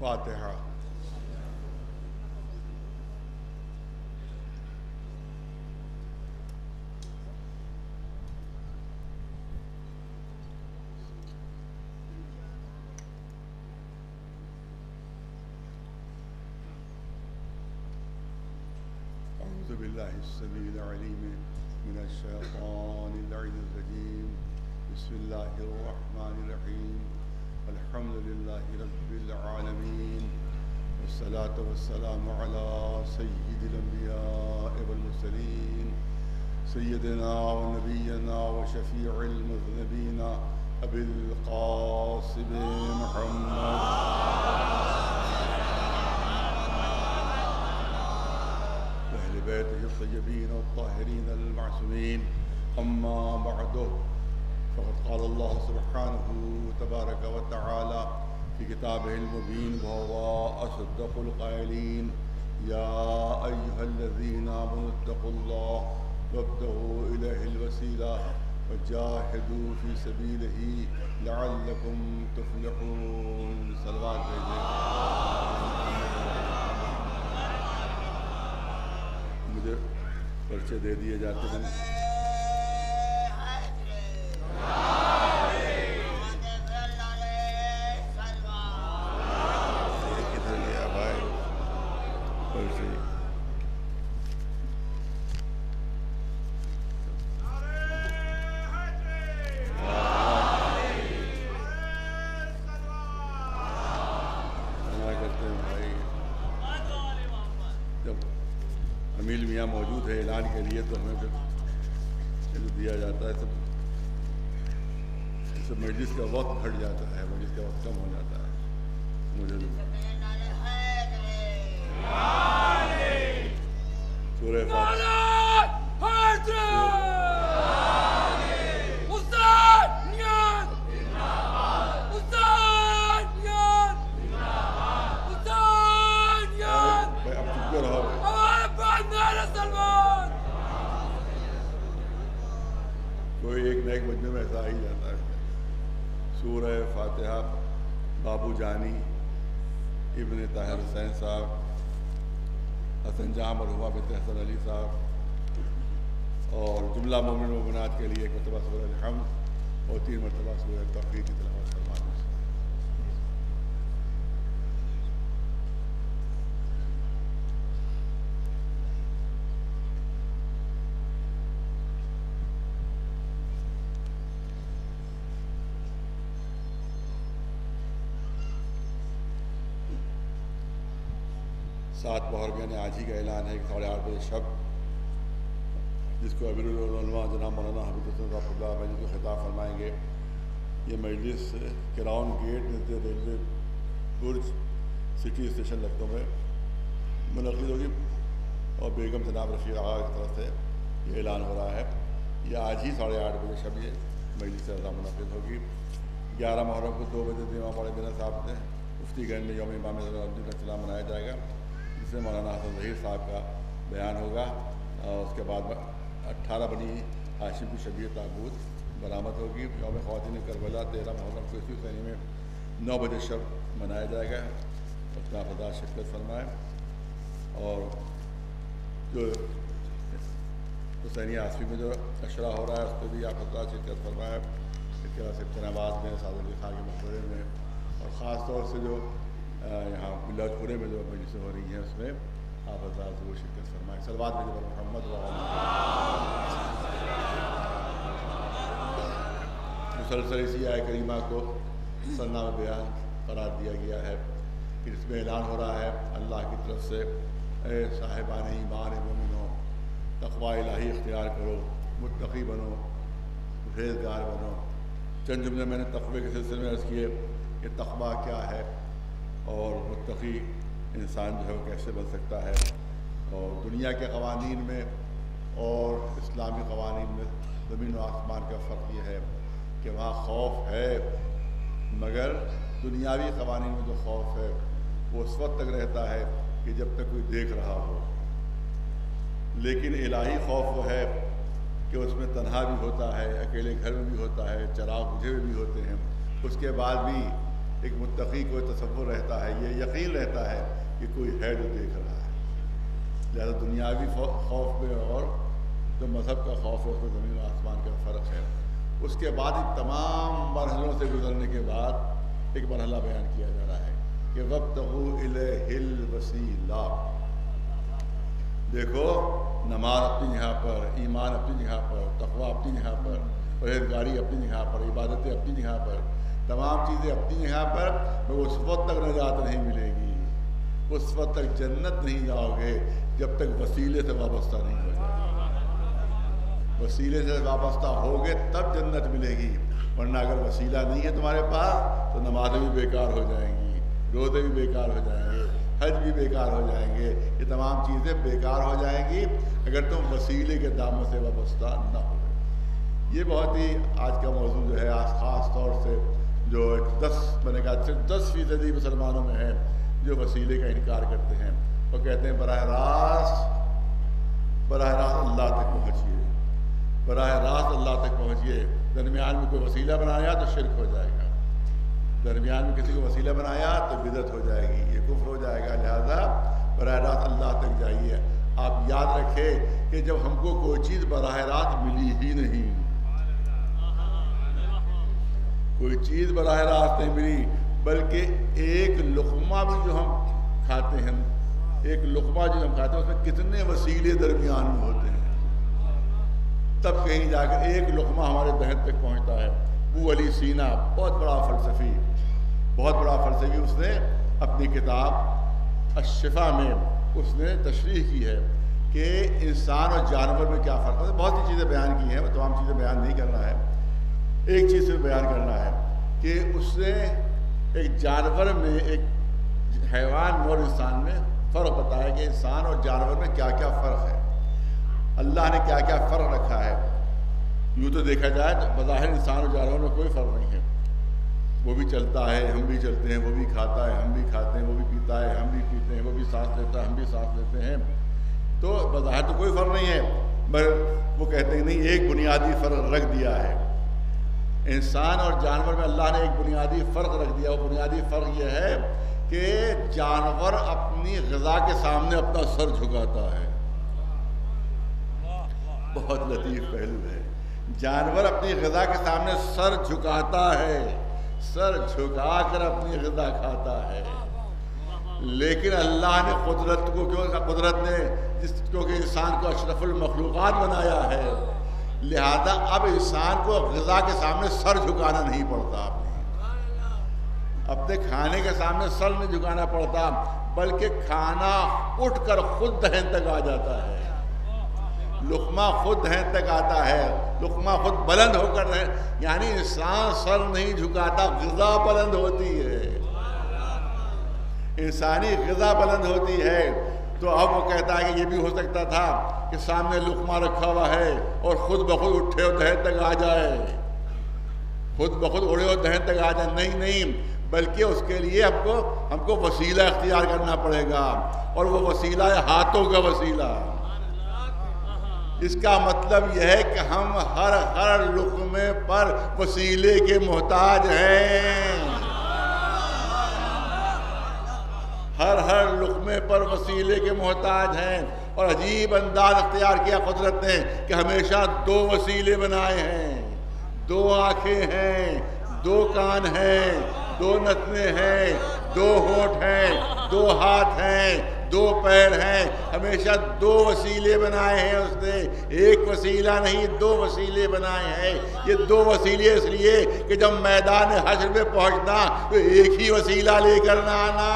فاتحہ۔ أعوذ بالله السميع العليم من الشيطان اللعين الرجيم. بسم الله الرحمن الرحيم. الحمد لله رب العالمين، والصلاة والسلام على سيد الأنبياء والمرسلين سيدنا ونبينا وشفيع المذنبين أبي القاسم محمد وأهل بيته الطيبين الطاهرين المعصومين. أما بعد، فقد قال الله سبحانه تبارك وتعالى في كتابه المبين وهو أصدق القائلين: يا أيها الذين آمنوا اتقوا الله وابتغوا إليه الوسيلة وجاهدوا في سبيله لعلكم تفلحون. صلوات بھیجیں. مجھے پرچے دے دیے جاتے ہیں. کدھر گیا بھائی پرچے؟ امیل میاں موجود ہے اعلان کے لیے تو ہمیں پھر دیا جاتا ہے. سب مجلس کا وقت گھٹ جاتا ہے، مجلس کا وقت کم ہو جاتا ہے. مجھے سورہ فاتحہ کوئی ایک نہ ایک مجمع میں ایسا ہی جاتا ہے. سورہ فاتحہ بابو جانی ابن طاہر حسین صاحب، حسن جہاں مرحومہ بنت حسن علی صاحب، اور جملہ مومن و مومنات کے لیے ایک مرتبہ سورہ الحمد اور 3 مرتبہ سورہ توحید کی تلاوت فرمائیں. سات پہر میں نے آج ہی کا اعلان ہے کہ 8:30 بجے شب، جس کو امیر العلماء جناب مولانا حبیب حسن رحمۃ اللہ علیہ جو خطاب فرمائیں گے. یہ مجلس کراؤن گیٹ ریلوے برج سٹی اسٹیشن لکھنؤ میں منعقد ہوگی، اور بیگم جناب رفیق آغا کی طرف سے یہ اعلان ہو رہا ہے. یہ آج ہی 8:30 بجے شب یہ مجلس رضا منعقد ہوگی. 11 محرم کو 2 بجے امام علیہ بنا صاحب نے مفتی گنج میں یوم امام السلام منایا جائے گا، جس میں مولانا حسن ظہیر صاحب کا بیان ہوگا. اور اس کے بعد 18 بنی ہاشم کی شبیہ تابوت برآمد ہوگی. یوم خواتین کربلا 13 محرم کو اسی حسینی میں 9 بجے شب منایا جائے گا. اس میں آپ حضرات شرکت فرمائیں. اور جو حسینی آصفی میں جو اشرا ہو رہا ہے اس پہ بھی آپ حضرات شرکت فرمائیں. اس کے بعد سبتن آباد میں سعد علی خان کے مقبرے میں، اور خاص طور سے جو یہاں ملاج پورے میں جو مجلسیں ہو رہی ہیں اس میں آپ حضرات ضرور شرکت فرمائیں. صلوات بھیجیں پر محمد مسلسل اسی آیہ کریمہ کو سنہ میں بیان قرار دیا گیا ہے. پھر اس میں اعلان ہو رہا ہے اللہ کی طرف سے: اے صاحبان ایمان مومنو، تقوی الہی اختیار کرو، متقی بنو، پرہیزگار بنو. چند جملے میں نے تقوی کے سلسلے میں عرض کیے کہ تقوی کیا ہے اور متقی انسان جو ہے وہ کیسے بن سکتا ہے. اور دنیا کے قوانین میں اور اسلامی قوانین میں زمین و آسمان کا فرق یہ ہے کہ وہاں خوف ہے، مگر دنیاوی قوانین میں جو خوف ہے وہ اس وقت تک رہتا ہے کہ جب تک کوئی دیکھ رہا ہو. لیکن الہی خوف وہ ہے کہ اس میں تنہا بھی ہوتا ہے، اکیلے گھر میں بھی ہوتا ہے، چراغ بجھے ہوئے بھی ہوتے ہیں، اس کے بعد بھی ایک متقی کو تصور رہتا ہے، یہ یقین رہتا ہے کہ کوئی ہے جو دیکھ رہا ہے. لہٰذا دنیاوی خوف میں اور جو مذہب کا خوف ہے اس میں زمین و آسمان کا فرق ہے. اس کے بعد ان تمام مرحلوں سے گزرنے کے بعد ایک مرحلہ بیان کیا جا رہا ہے کہ وابتغوا الیہ الوسیلہ. دیکھو، نماز اپنی جگہ پر، ایمان اپنی جگہ پر، تقویٰ اپنی جگہ پر، پرہیزگاری اپنی جگہ پر، عبادتیں اپنی جگہ پر، تمام چیزیں اپنی جگہ پر. مگر اس وقت تک نجات نہیں ملے گی، اس وقت تک جنت نہیں جاؤ گے جب تک وسیلے سے وابستہ نہیں ہو جائے. وسیلے سے وابستہ ہوگے تب جنت ملے گی، ورنہ اگر وسیلہ نہیں ہے تمہارے پاس تو نمازیں بھی بیکار ہو جائیں گی، روزے بھی بیکار ہو جائیں گے، حج بھی بیکار ہو جائیں گے. یہ تمام چیزیں بیکار ہو جائیں گی اگر تم وسیلے کے دامن سے وابستہ نہ ہو. یہ بہت ہی آج کا موضوع جو ہے خاص طور سے جو میں نے کہا صرف 10% مسلمانوں میں ہے جو وسیلے کا انکار کرتے ہیں. وہ کہتے ہیں براہ راست اللہ تک پہنچیے، براہ راست اللہ تک پہنچیے. درمیان میں کوئی وسیلہ بنایا تو شرک ہو جائے گا، درمیان میں کسی کو وسیلہ بنایا تو بدعت ہو جائے گی، یہ کفر ہو جائے گا. لہذا براہ راست اللہ تک جائیے. آپ یاد رکھیں کہ جب ہم کو کوئی چیز براہ راست ملی ہی نہیں، کوئی چیز براہ راست نہیں ملی، بلکہ ایک لقمہ بھی جو ہم کھاتے ہیں، ایک لقمہ جو ہم کھاتے ہیں اس میں کتنے وسیلے درمیان میں ہوتے ہیں، تب کہیں جا کر ایک لقمہ ہمارے دہن تک پہنچتا ہے. ابو علی سینا بہت بڑا فلسفی، اس نے اپنی کتاب الشفا میں اس نے تشریح کی ہے کہ انسان اور جانور میں کیا فرق ہے. بہت سی چیزیں بیان کی ہیں، تمام چیزیں بیان نہیں کرنا ہے، ایک چیز سے بیان کرنا ہے کہ اس نے ایک جانور میں، ایک حیوان اور انسان میں فرق بتایا کہ انسان اور جانور میں کیا کیا فرق ہے، اللہ نے کیا کیا فرق رکھا ہے. یوں تو دیکھا جائے تو بظاہر انسان اور جانور میں کوئی فرق نہیں ہے. وہ بھی چلتا ہے، ہم بھی چلتے ہیں، وہ بھی کھاتا ہے، ہم بھی کھاتے ہیں، وہ بھی پیتا ہے، ہم بھی پیتے ہیں، وہ بھی سانس لیتا ہے، ہم بھی سانس لیتے ہیں. تو بظاہر تو کوئی فرق نہیں ہے، مگر وہ کہتے ہیں نہیں، ایک بنیادی فرق رکھ دیا ہے. انسان اور جانور میں اللہ نے ایک بنیادی فرق رکھ دیا. وہ بنیادی فرق یہ ہے کہ جانور اپنی غذا کے سامنے اپنا سر جھکاتا ہے. بہت لطیف پہلو ہے. جانور اپنی غذا کے سامنے سر جھکاتا ہے، سر جھکا کر اپنی غذا کھاتا ہے. لیکن اللہ نے قدرت نے کیونکہ انسان کو اشرف المخلوقات بنایا ہے، لہذا اب انسان کو غذا کے سامنے سر جھکانا نہیں پڑتا. اپنے کھانے کے سامنے سر نہیں جھکانا پڑتا، بلکہ کھانا اٹھ کر خود دہن تک آ جاتا ہے. لقمہ خود دہن تک آتا ہے، لقمہ خود بلند ہو کر یعنی انسان سر نہیں جھکاتا، غذا بلند ہوتی ہے، انسانی غذا بلند ہوتی ہے. تو اب وہ کہتا ہے کہ یہ بھی ہو سکتا تھا کہ سامنے لقمہ رکھا ہوا ہے اور خود بخود اٹھے اور دہن تک آ جائے، خود بخود اڑے اور دہن تک آ جائے. نہیں، بلکہ اس کے لیے ہم کو وسیلہ اختیار کرنا پڑے گا، اور وہ وسیلہ ہے ہاتھوں کا وسیلہ. اس کا مطلب یہ ہے کہ ہم ہر لقمے پر وسیلے کے محتاج ہیں، ہر لقمے پر وسیلے کے محتاج ہیں. اور عجیب انداز اختیار کیا قدرت نے کہ ہمیشہ 2 وسیلے بنائے ہیں. 2 آنکھیں ہیں، 2 کان ہیں، 2 نتنے ہیں، 2 ہونٹ ہیں، 2 ہاتھ ہیں، 2 پیر ہیں. ہمیشہ 2 وسیلے بنائے ہیں اس نے، ایک وسیلہ نہیں 2 وسیلے بنائے ہیں. یہ 2 وسیلے اس لیے کہ جب میدان حشر میں پہنچنا تو ایک ہی وسیلہ لے کر نہ آنا،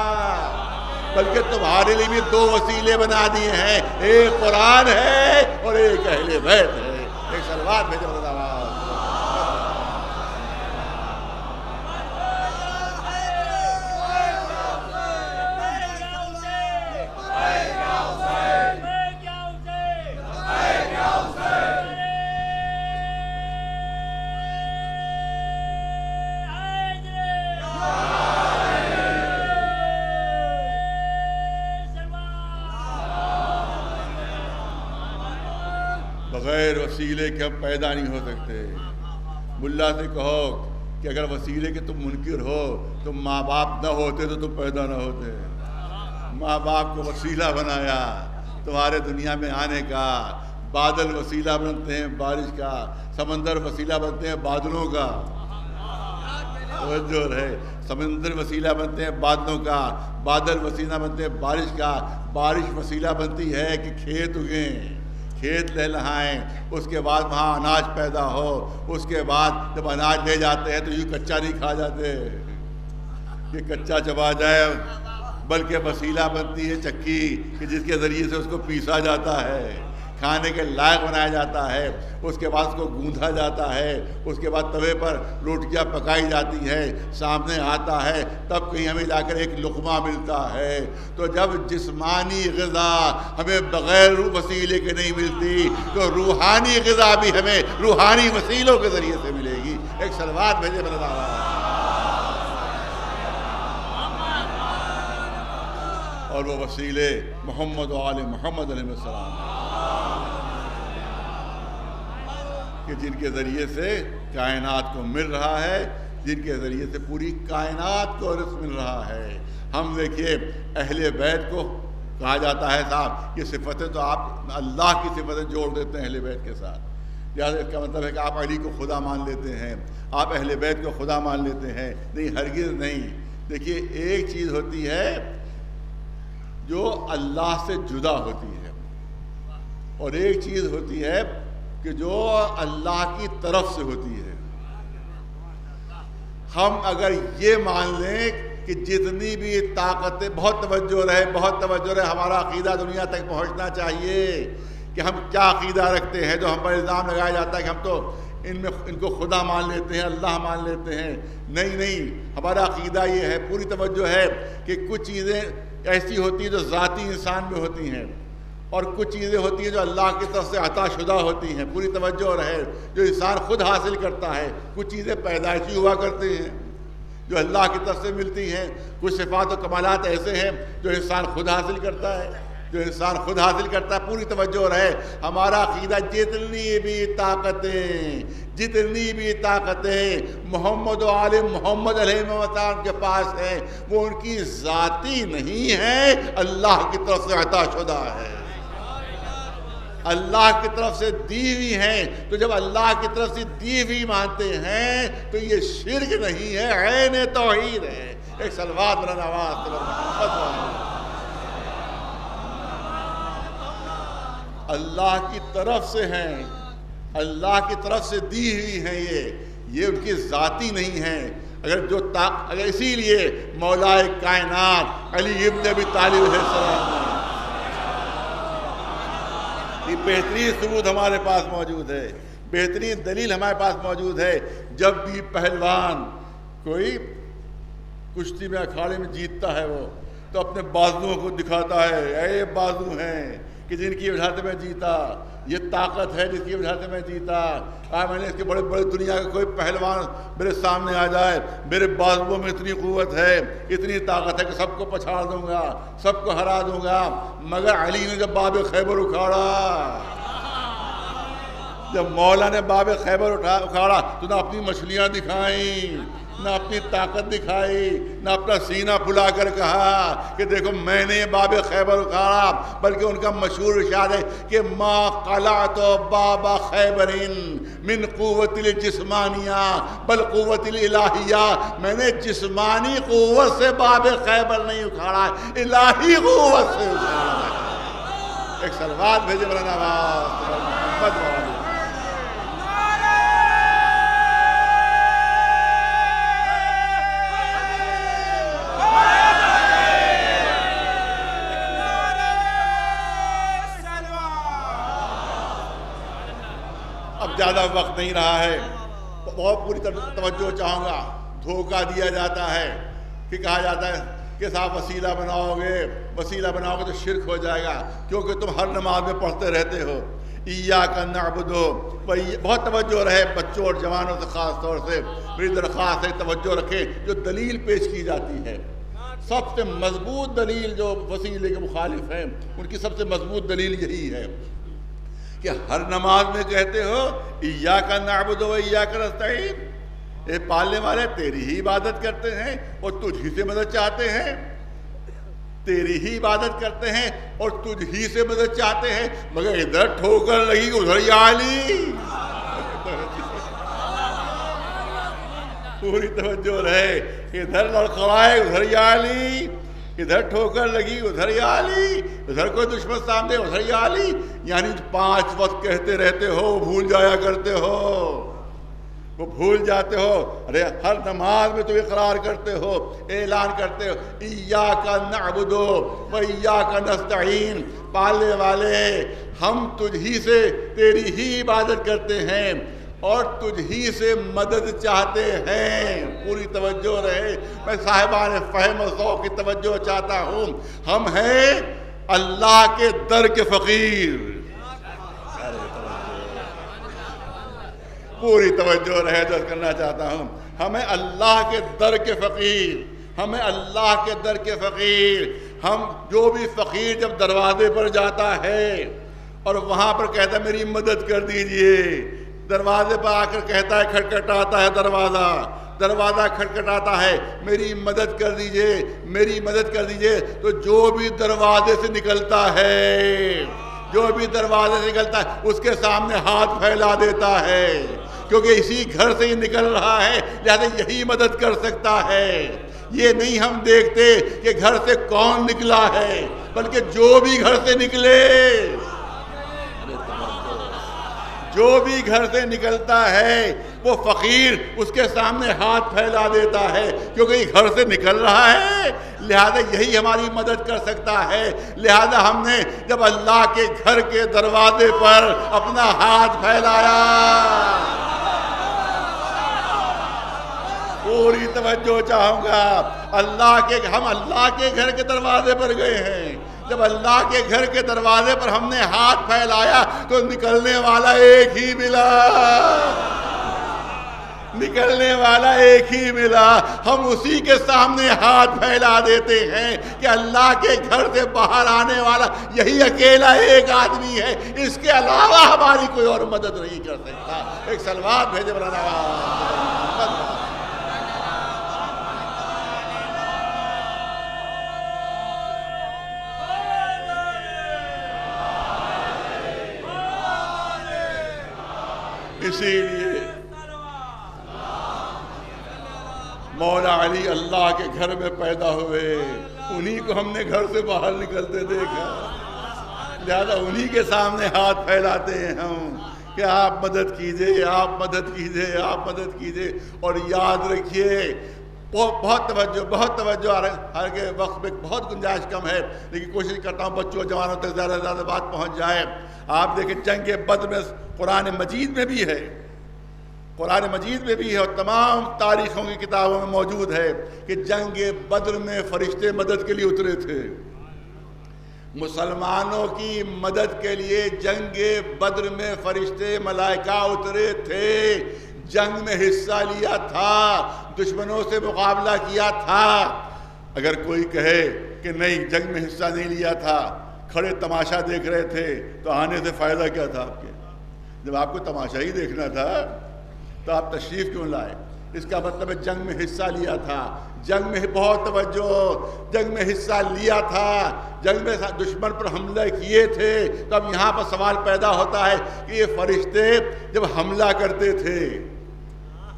بلکہ تمہارے لیے بھی 2 وسیلے بنا دیے ہیں. ایک قرآن ہے اور ایک اہل بیت ہے. ایک صلوات بھیجو اللہ. بغیر وسیلے کے ہم پیدا نہیں ہو سکتے. ملا سے کہو کہ اگر وسیلے کے تم منکر ہو، تم ماں باپ نہ ہوتے تو تم پیدا نہ ہوتے. ماں باپ کو وسیلہ بنایا تمہارے دنیا میں آنے کا. بادل وسیلہ بنتے ہیں بارش کا، سمندر وسیلہ بنتے ہیں بادلوں کا. توجہ رہے، سمندر وسیلہ بنتے ہیں بادلوں کا، بادل وسیلہ بنتے ہیں بارش کا، بارش وسیلہ بنتی ہے کہ کھیت اگیں، کھیت لہلہائیں، اس کے بعد وہاں اناج پیدا ہو. اس کے بعد جب اناج لے جاتے ہیں تو یوں کچا نہیں کھا جاتے کہ کچا چبا جائے، بلکہ وسیلہ بنتی ہے چکی کہ جس کے ذریعے سے اس کو پیسا جاتا ہے، کھانے کے لائق بنایا جاتا ہے. اس کے بعد اس کو گوندھا جاتا ہے، اس کے بعد توے پر روٹیاں پکائی جاتی ہے، سامنے آتا ہے، تب کہیں ہمیں جا کر ایک لقمہ ملتا ہے. تو جب جسمانی غذا ہمیں بغیر وسیلے کے نہیں ملتی تو روحانی غذا بھی ہمیں روحانی وسیلوں کے ذریعے سے ملے گی. ایک صلوات بھیجے میرے اللہ. اور وہ وسیلے محمد و آل محمد علیہ السلام کہ جن کے ذریعے سے کائنات کو مل رہا ہے، جن کے ذریعے سے پوری کائنات کو رزق مل رہا ہے. ہم دیکھیے اہل بیت کو کہا جاتا ہے صاحب یہ صفتیں تو آپ اللہ کی صفتیں جوڑ دیتے ہیں اہل بیت کے ساتھ، لہٰذا اس کا مطلب ہے کہ آپ علی کو خدا مان لیتے ہیں، آپ اہل بیت کو خدا مان لیتے ہیں. نہیں، ہرگز نہیں. دیکھیے ایک چیز ہوتی ہے جو اللہ سے جدا ہوتی ہے، اور ایک چیز ہوتی ہے کہ جو اللہ کی طرف سے ہوتی ہے. ہم اگر یہ مان لیں کہ جتنی بھی طاقتیں، بہت توجہ رہے، ہمارا عقیدہ دنیا تک پہنچنا چاہیے کہ ہم کیا عقیدہ رکھتے ہیں. جو ہم پر الزام لگایا جاتا ہے کہ ہم تو ان کو خدا مان لیتے ہیں، اللہ مان لیتے ہیں. نہیں، ہمارا عقیدہ یہ ہے، پوری توجہ ہے کہ کچھ چیزیں ایسی ہوتی ہیں جو ذاتی انسان میں ہوتی ہیں، اور کچھ چیزیں ہوتی ہیں جو اللہ کی طرف سے عطا شدہ ہوتی ہیں. پوری توجہ رہے، جو انسان خود حاصل کرتا ہے. کچھ چیزیں پیدائشی ہوا کرتے ہیں جو اللہ کی طرف سے ملتی ہیں. کچھ صفات و کمالات ایسے ہیں جو انسان خود حاصل کرتا ہے. پوری توجہ رہے. ہمارا عقیدہ جتنی بھی طاقتیں محمد و آل محمد علیہ السلام کے پاس ہیں وہ ان کی ذاتی نہیں ہے، اللہ کی طرف سے عطا شدہ ہے، اللہ کی طرف سے دی ہوئی ہیں. تو جب اللہ کی طرف سے دی ہوئی مانتے ہیں تو یہ شرک نہیں ہے، عین توحید ہے. ایک صلوات بلند آواز سے اللہ کی طرف سے ہیں، اللہ کی طرف سے دی ہوئی ہیں. یہ ان کی ذاتی نہیں ہے. اگر اسی لیے مولا کائنات علی ابن ابی طالب علیہ السلام یہ بہترین ثبوت ہمارے پاس موجود ہے، بہترین دلیل ہمارے پاس موجود ہے. جب بھی پہلوان کوئی کشتی میں اکھاڑے میں جیتتا ہے وہ تو اپنے بازوؤں کو دکھاتا ہے، اے بازو ہیں کہ جن کی وجہ سے میں جیتا، یہ طاقت ہے جس کی وجہ سے میں جیتا. میں نے اس کے بڑے دنیا کا کوئی پہلوان میرے سامنے آ جائے، میرے بازوؤں میں اتنی قوت ہے، اتنی طاقت ہے کہ سب کو پچھاڑ دوں گا، سب کو ہرا دوں گا. مگر علی نے جب باب خیبر اکھاڑا، جب مولا نے باب خیبر اکھاڑا تو نہ اپنی مچھلیاں دکھائیں، نہ اپنی طاقت دکھائی، نہ اپنا سینہ پھلا کر کہا کہ دیکھو میں نے باب خیبر اکھاڑا، بلکہ ان کا مشہور ارشاد ہے کہ ما قلعت باب خیبر من قوت الجسمانیہ بل قوت الالہیہ. میں نے جسمانی قوت سے باب خیبر نہیں اکھاڑا، الہی قوت سے اکھاڑا. ایک صلوات بھیجے مولانا آواز محمد والی. زیادہ وقت نہیں رہا ہے، بہت پوری توجہ چاہوں گا. دھوکہ دیا جاتا ہے کہ کہا جاتا ہے کہ صاحب وسیلہ بناؤ گے تو شرک ہو جائے گا، کیونکہ تم ہر نماز میں پڑھتے رہتے ہو ایاک نعبد. بہت توجہ رہے بچوں اور جوانوں سے، خاص طور سے میری درخواست ہے توجہ رکھیں. جو دلیل پیش کی جاتی ہے، سب سے مضبوط دلیل جو وسیلے کے مخالف ہیں ان کی سب سے مضبوط دلیل یہی ہے کہ ہر نماز میں کہتے ہو ایاک نعبد و ایاک نستعین. اے پالنے والے تیری ہی عبادت کرتے ہیں اور تجھ ہی سے مدد چاہتے ہیں، تیری ہی عبادت کرتے ہیں اور تجھ ہی سے مدد چاہتے ہیں، مگر ادھر ٹھوکر لگی ادھر یا علی، پوری توجہ رہے، ادھر لڑکھڑائے ادھر یا علی، ادھر ٹھوکر لگی ادھر یا علی، ادھر کوئی دشمن سامنے ادھر یا علی، یعنی 5 وقت کہتے رہتے ہو، بھول جایا کرتے ہو، وہ بھول جاتے ہو، ارے ہر نماز میں تو اقرار کرتے ہو، اعلان کرتے ہو ایاک نعبد و ایاک نستعین، پالنے والے ہم تجھ ہی سے تیری ہی عبادت کرتے ہیں اور تجھ ہی سے مدد چاہتے ہیں۔ پوری توجہ رہے، میں صاحبان فہم و ذوق کی توجہ چاہتا ہوں، ہم ہیں اللہ کے در کے فقیر، پوری توجہ رہے جو کرنا چاہتا ہوں، ہمیں اللہ کے در کے فقیر، ہمیں اللہ کے در کے فقیر، ہم جو بھی فقیر جب دروازے پر جاتا ہے اور وہاں پر کہتا ہے میری مدد کر دیجئے، دروازے پر آ کر کہتا ہے، کھٹکھٹاتا ہے دروازہ کھٹکھٹاتا ہے، میری مدد کر دیجئے، میری مدد کر دیجئے، تو جو بھی دروازے سے نکلتا ہے، جو بھی دروازے سے نکلتا ہے اس کے سامنے ہاتھ پھیلا دیتا ہے، کیونکہ اسی گھر سے ہی نکل رہا ہے، لہذا یہی مدد کر سکتا ہے۔ یہ نہیں ہم دیکھتے کہ گھر سے کون نکلا ہے، بلکہ جو بھی گھر سے نکلے، جو بھی گھر سے نکلتا ہے وہ فقیر اس کے سامنے ہاتھ پھیلا دیتا ہے، کیونکہ یہ گھر سے نکل رہا ہے، لہذا یہی ہماری مدد کر سکتا ہے۔ لہذا ہم نے جب اللہ کے گھر کے دروازے پر اپنا ہاتھ پھیلایا، پوری توجہ چاہوں گا، ہم اللہ کے گھر کے دروازے پر گئے ہیں، جب اللہ کے گھر کے دروازے پر ہم نے ہاتھ پھیلایا تو نکلنے والا ایک ہی ملا، نکلنے والا ایک ہی ملا، ہم اسی کے سامنے ہاتھ پھیلا دیتے ہیں کہ اللہ کے گھر سے باہر آنے والا یہی اکیلا ایک آدمی ہے، اس کے علاوہ ہماری کوئی اور مدد نہیں کر سکتا۔ ایک صلوات بھیجے مولانا۔ اسی لیے مولا علی اللہ کے گھر میں پیدا ہوئے، انہی کو ہم نے گھر سے باہر نکلتے دیکھا، لہذا انہی کے سامنے ہاتھ پھیلاتے ہیں ہم کہ آپ مدد کیجئے، آپ مدد کیجئے، آپ مدد کیجئے۔ اور یاد رکھیے، بہت توجہ ہر کے وقت میں بہت گنجائش کم ہے، لیکن کوشش کرتا ہوں بچوں جوانوں تک زیادہ سے زیادہ بات پہنچ جائے۔ آپ دیکھیں جنگ بدر میں قرآن مجید میں بھی ہے، قرآن مجید میں بھی ہے اور تمام تاریخوں کی کتابوں میں موجود ہے کہ جنگ بدر میں فرشتے مدد کے لیے اترے تھے، مسلمانوں کی مدد کے لیے جنگ بدر میں فرشتے ملائکہ اترے تھے، جنگ میں حصہ لیا تھا، دشمنوں سے مقابلہ کیا تھا۔ اگر کوئی کہے کہ نہیں جنگ میں حصہ نہیں لیا تھا، کھڑے تماشا دیکھ رہے تھے، تو آنے سے فائدہ کیا تھا آپ کے؟ جب آپ کو تماشا ہی دیکھنا تھا تو آپ تشریف کیوں لائے؟ اس کا مطلب ہے جنگ میں حصہ لیا تھا، جنگ میں بہت توجہ، جنگ میں حصہ لیا تھا، جنگ میں دشمن پر حملہ کیے تھے۔ تو اب یہاں پر سوال پیدا ہوتا ہے کہ یہ فرشتے جب حملہ کرتے تھے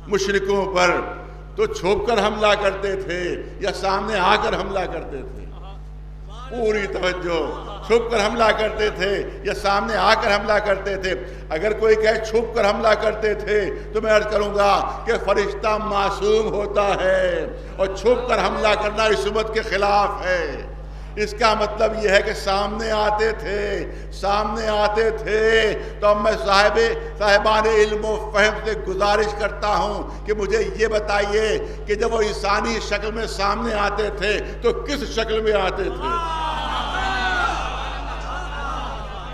مشرکوں پر تو چھپ کر حملہ کرتے تھے یا سامنے آ کر حملہ کرتے تھے؟ پوری توجہ، چھپ کر حملہ کرتے تھے یا سامنے آ کر حملہ کرتے تھے؟ اگر کوئی کہے چھپ کر حملہ کرتے تھے تو میں عرض کروں گا کہ فرشتہ معصوم ہوتا ہے اور چھپ کر حملہ کرنا عصمت کے خلاف ہے۔ اس کا مطلب یہ ہے کہ سامنے آتے تھے تو اب میں صاحبان علم و فہم سے گزارش کرتا ہوں کہ مجھے یہ بتائیے کہ جب وہ انسانی شکل میں سامنے آتے تھے تو کس شکل میں آتے تھے،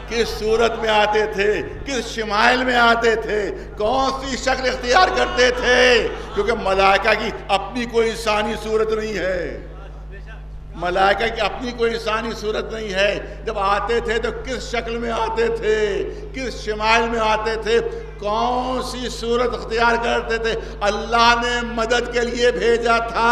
کس صورت میں آتے تھے، کس شمائل میں آتے تھے، کون سی شکل اختیار کرتے تھے؟ کیونکہ ملائکہ کی اپنی کوئی انسانی صورت نہیں ہے، ملائکہ کی اپنی کوئی انسانی صورت نہیں ہے۔ جب آتے تھے تو کس شکل میں آتے تھے، کس شمائل میں آتے تھے، کون سی صورت اختیار کرتے تھے؟ اللہ نے مدد کے لیے بھیجا تھا.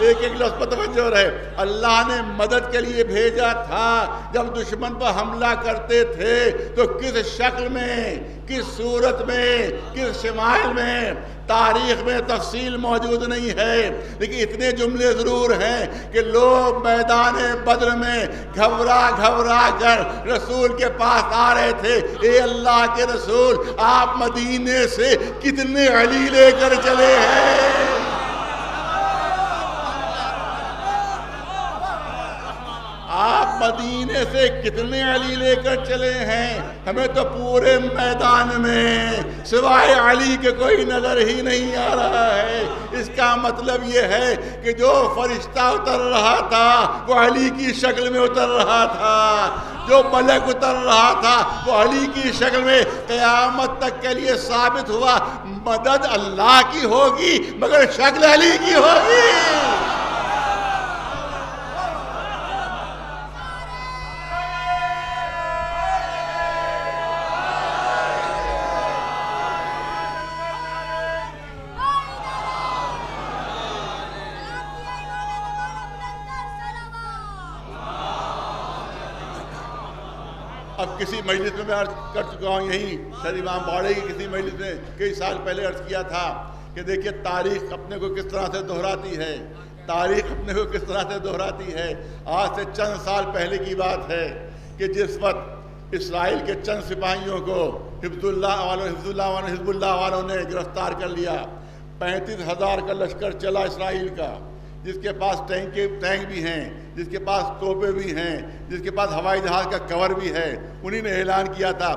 ایک ایک لفظ پر توجہ رہے. اللہ نے مدد کے لیے بھیجا تھا. جب دشمن پر حملہ کرتے تھے تو کس شکل میں، کس صورت میں، کس شمائل میں، تاریخ میں تفصیل موجود نہیں ہے، لیکن اتنے جملے ضرور ہیں کہ لوگ میدان بدر میں گھبرا گھبرا کر رسول کے پاس آ رہے تھے. اے اللہ کے رسول، آپ مدینے سے کتنے علی لے کر چلے ہیں؟ آپ مدینے سے کتنے علی لے کر چلے ہیں؟ ہمیں تو پورے میدان میں سوائے علی کے کوئی نظر ہی نہیں آ رہا ہے. اس کا مطلب یہ ہے کہ جو فرشتہ اتر رہا تھا وہ علی کی شکل میں اتر رہا تھا، جو ملک اتر رہا تھا وہ علی کی شکل میں. قیامت تک کے لیے ثابت ہوا مدد اللہ کی ہوگی مگر شکل علی کی ہوگی. اب کسی مجلس میں عرض کر چکا ہوں، یہیں شاید امام باڑے کی کسی مجلس میں کئی سال پہلے عرض کیا تھا کہ دیکھیے تاریخ اپنے کو کس طرح سے دہراتی ہے، تاریخ اپنے کو کس طرح سے دہراتی ہے. آج سے چند سال پہلے کی بات ہے کہ جس وقت اسرائیل کے چند سپاہیوں کو حزب اللہ والوں نے گرفتار کر لیا. 35,000 کا لشکر چلا اسرائیل کا، جس کے پاس ٹینک بھی ہیں، جس کے پاس توپیں بھی ہیں، جس کے پاس ہوائی جہاز کا کور بھی ہے. انہی نے اعلان کیا تھا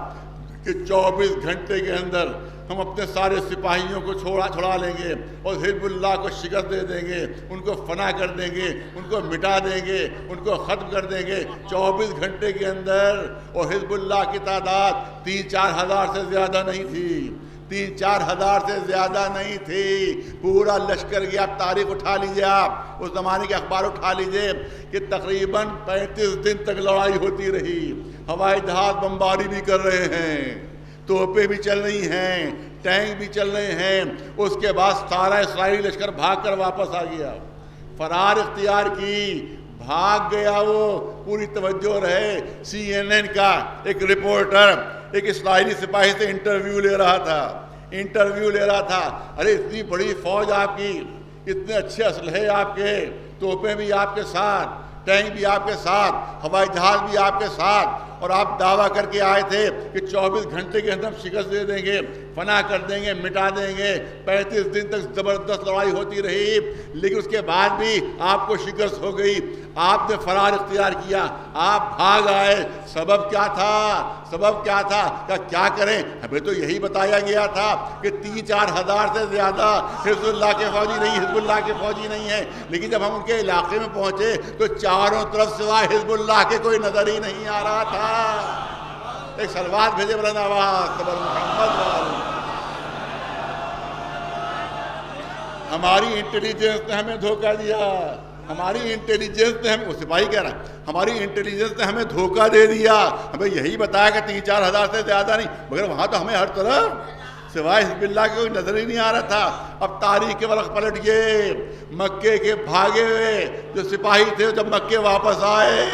کہ 24 گھنٹے کے اندر ہم اپنے سارے سپاہیوں کو چھڑا لیں گے اور حزب اللہ کو شکست دے دیں گے، ان کو فنا کر دیں گے، ان کو مٹا دیں گے، ان کو ختم کر دیں گے 24 گھنٹے کے اندر. اور حزب اللہ کی تعداد 3-4 ہزار سے زیادہ نہیں تھی، 3-4 ہزار سے زیادہ نہیں تھی. پورا لشکر گیا. آپ تاریخ اٹھا لیجئے، آپ اس زمانے کے اخبار اٹھا لیجئے کہ تقریباً 35 دن تک لڑائی ہوتی رہی. ہوائی جہاز بمباری بھی کر رہے ہیں، توپیں بھی چل رہی ہیں، ٹینک بھی چل رہے ہیں. اس کے بعد سارا اسرائیلی لشکر بھاگ کر واپس آ گیا، فرار اختیار کی، بھاگ گیا. وہ پوری توجہ رہے. CNN کا ایک رپورٹر ایک اسرائیلی سپاہی سے انٹرویو لے رہا تھا. ارے اتنی بڑی فوج آپ کی، اتنے اچھے اسلحے آپ کے، توپیں بھی آپ کے ساتھ، ٹینک بھی آپ کے ساتھ، ہوائی جہاز بھی آپ کے ساتھ، اور آپ دعویٰ کر کے آئے تھے کہ 24 گھنٹے کے اندر شکست دے دیں گے، فنا کر دیں گے، مٹا دیں گے. 35 دن تک زبردست لڑائی ہوتی رہی، لیکن اس کے بعد بھی آپ کو شکست ہو گئی. آپ نے فرار اختیار کیا، آپ بھاگ آئے. سبب کیا تھا؟ کیا کریں؟ ہمیں تو یہی بتایا گیا تھا کہ 3-4 ہزار سے زیادہ حزب اللہ کے فوجی نہیں ہیں. لیکن جب ہم ان کے علاقے میں پہنچے تو چاروں طرف سوائے حزب اللہ کے کوئی نظر ہی نہیں آ رہا تھا. ایک سلوات بھیجے بلند آواز محمد. ہماری انٹیلیجنس نے ہمیں دھوکہ دیا، ہماری انٹیلیجنس نے ہمیں، وہ سپاہی کہہ رہا ہے، ہماری انٹیلیجنس نے ہمیں دھوکہ دے دیا. ہمیں یہی بتایا کہ 3-4 ہزار سے زیادہ نہیں، مگر وہاں تو ہمیں ہر طرف سوائے حزب اللہ کے کوئی نظر ہی نہیں آ رہا تھا. اب تاریخ کے ورق پلٹ گئے. مکے کے بھاگے ہوئے جو سپاہی تھے جب مکے واپس آئے،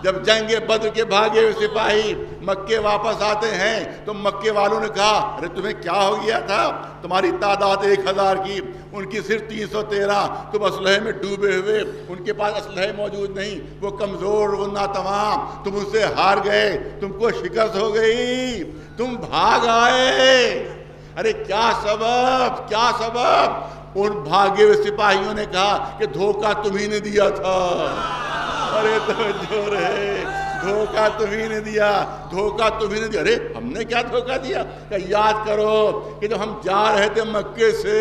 جب جنگ بدر کے بھاگے ہوئے سپاہی مکے واپس آتے ہیں تو مکے والوں نے کہا ارے تمہیں کیا ہو گیا تھا؟ تمہاری تعداد 1000 کی، ان کی صرف 313. تم اسلحے میں ڈوبے ہوئے، ان کے پاس اسلحے موجود نہیں، وہ کمزور، وہ ناتمام، تم ان سے ہار گئے، تم کو شکست ہو گئی، تم بھاگ آئے. ارے کیا سبب؟ ان بھاگے ہوئے سپاہیوں نے کہا کہ دھوکہ تمہیں نے دیا تھا. ارے توجہ رہے، دھوکہ تمہیں نے دیا. ارے ہم نے کیا دھوکہ دیا؟ کہ یاد کرو کہ جب ہم جا رہے تھے مکے سے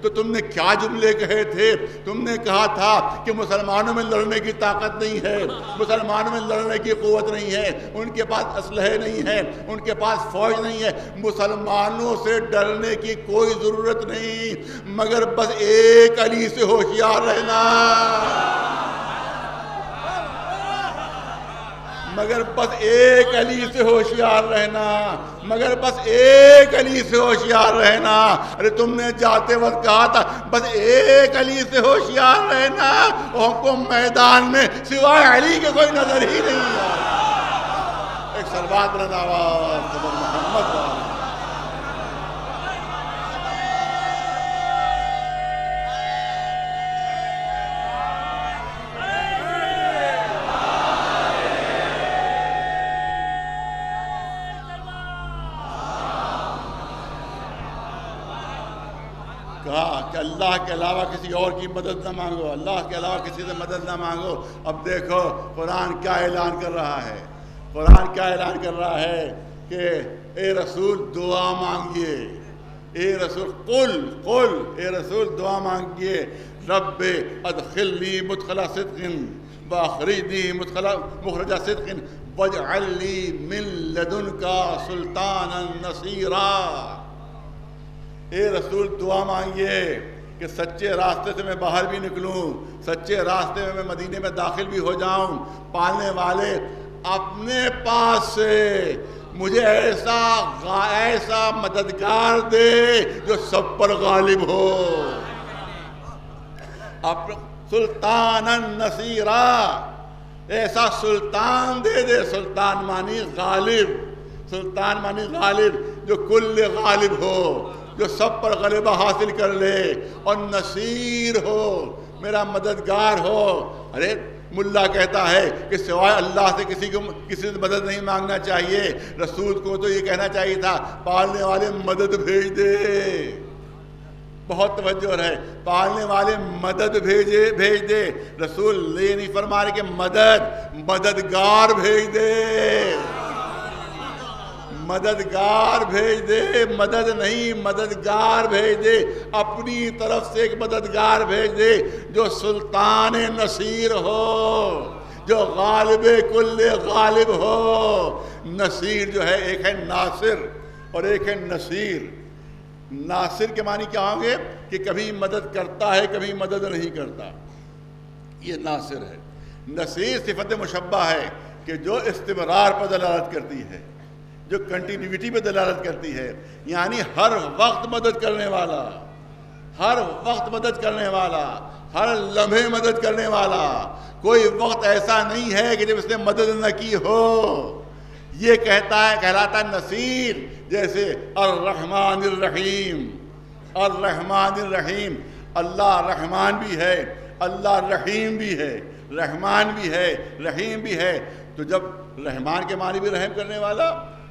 تو تم نے کیا جملے کہے تھے؟ تم نے کہا تھا کہ مسلمانوں میں لڑنے کی طاقت نہیں ہے، مسلمانوں میں لڑنے کی قوت نہیں ہے، ان کے پاس اسلحے نہیں ہے، ان کے پاس فوج نہیں ہے. مسلمانوں سے ڈرنے کی کوئی ضرورت نہیں، مگر بس ایک علی سے ہوشیار رہنا. مگر بس ایک علی سے ہوشیار رہنا، مگر بس ایک علی سے ہوشیار رہنا۔ ارے تم نے جاتے وقت کہا تھا بس ایک علی سے ہوشیار رہنا، اور ہم کو میدان میں سوائے علی کے کوئی نظر ہی نہیں آیا۔ ایک صلوات بلند آواز محمد والا۔ کہا کہ اللہ کے علاوہ کسی اور کی مدد نہ مانگو، اللہ کے علاوہ کسی سے مدد نہ مانگو۔ اب دیکھو قرآن کیا اعلان کر رہا ہے، قرآن کیا اعلان کر رہا ہے کہ اے رسول دعا مانگیے، اے رسول قل اے رسول دعا مانگیے، رب ادخلنی مدخل صدق واخرجنی مخرج صدق واجعل لی من لدنک سلطانا نصیرا۔ اے رسول دعا مانگیے کہ سچے راستے سے میں باہر بھی نکلوں، سچے راستے میں مدینے میں داخل بھی ہو جاؤں، پالنے والے اپنے پاس سے مجھے ایسا مددگار دے جو سب پر غالب ہو، سلطانا نصیرا، ایسا سلطان دے، سلطان مانی غالب، سلطان مانی غالب جو کل غالب ہو، جو سب پر غلبہ حاصل کر لے، اور نصیر ہو، میرا مددگار ہو۔ ارے ملا کہتا ہے کہ سوائے اللہ سے کسی سے مدد نہیں مانگنا چاہیے، رسول کو تو یہ کہنا چاہیے تھا پالنے والے مدد بھیج دے، بہت توجہ ہے، پالنے والے مدد بھیج دے۔ رسول یہ نہیں فرما رہے کہ مددگار بھیج دے، مددگار بھیج دے، مدد نہیں مددگار بھیج دے، اپنی طرف سے ایک مددگار بھیج دے جو سلطان نصیر ہو، جو غالب کل غالب ہو۔ نصیر جو ہے ایک ہے ناصر اور ایک ہے نصیر۔ ناصر کے معنی کیا ہوں گے کہ کبھی مدد کرتا ہے کبھی مدد نہیں کرتا، یہ ناصر ہے۔ نصیر صفت مشبہ ہے کہ جو استمرار پر دلالت کرتی ہے، جو کنٹینیوٹی پہ دلالت کرتی ہے، یعنی ہر وقت مدد کرنے والا، ہر وقت مدد کرنے والا، ہر لمحے مدد کرنے والا۔ کوئی وقت ایسا نہیں ہے کہ جب اس نے مدد نہ کی ہو۔ یہ کہلاتا ہے نصیر۔ جیسے الرحمن الرحیم، الرحمن الرحیم، اللہ رحمان بھی ہے، اللہ رحیم بھی ہے، رحمان بھی ہے، رحیم بھی ہے۔ تو جب رحمان کے معنی بھی رحم کرنے والا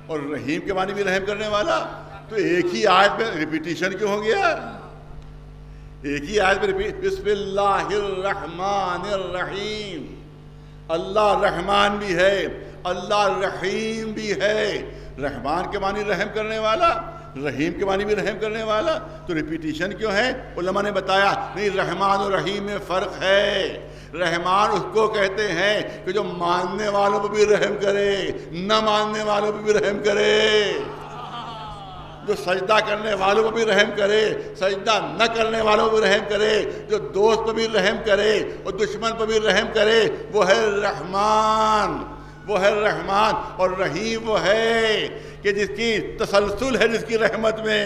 اور رحیم کے معنی بھی رحم کرنے والا، تو ایک ہی آیت میں ریپیٹیشن کیوں ہو گیا؟ ایک ہی آیت میں بسم اللہ الرحمن الرحیم۔ اللہ رحمان بھی ہے، اللہ رحیم بھی ہے۔ رحمان کے معنی رحم کرنے والا، رحیم کے معنی بھی رحم کرنے والا، تو ریپیٹیشن کیوں ہے؟ علماء نے بتایا نہیں، رحمان اور رحیم میں فرق ہے۔ رحمان اس کو کہتے ہیں کہ جو ماننے والوں پہ بھی رحم کرے، نہ ماننے والوں پہ بھی رحم کرے، جو سجدہ کرنے والوں پہ بھی رحم کرے، سجدہ نہ کرنے والوں پہ بھی رحم کرے، جو دوست پہ بھی رحم کرے اور دشمن پہ بھی رحم کرے، وہ ہے رحمان، وہ ہے رحمان۔ اور رحیم وہ ہے کہ جس کی تسلسل ہے، جس کی رحمت میں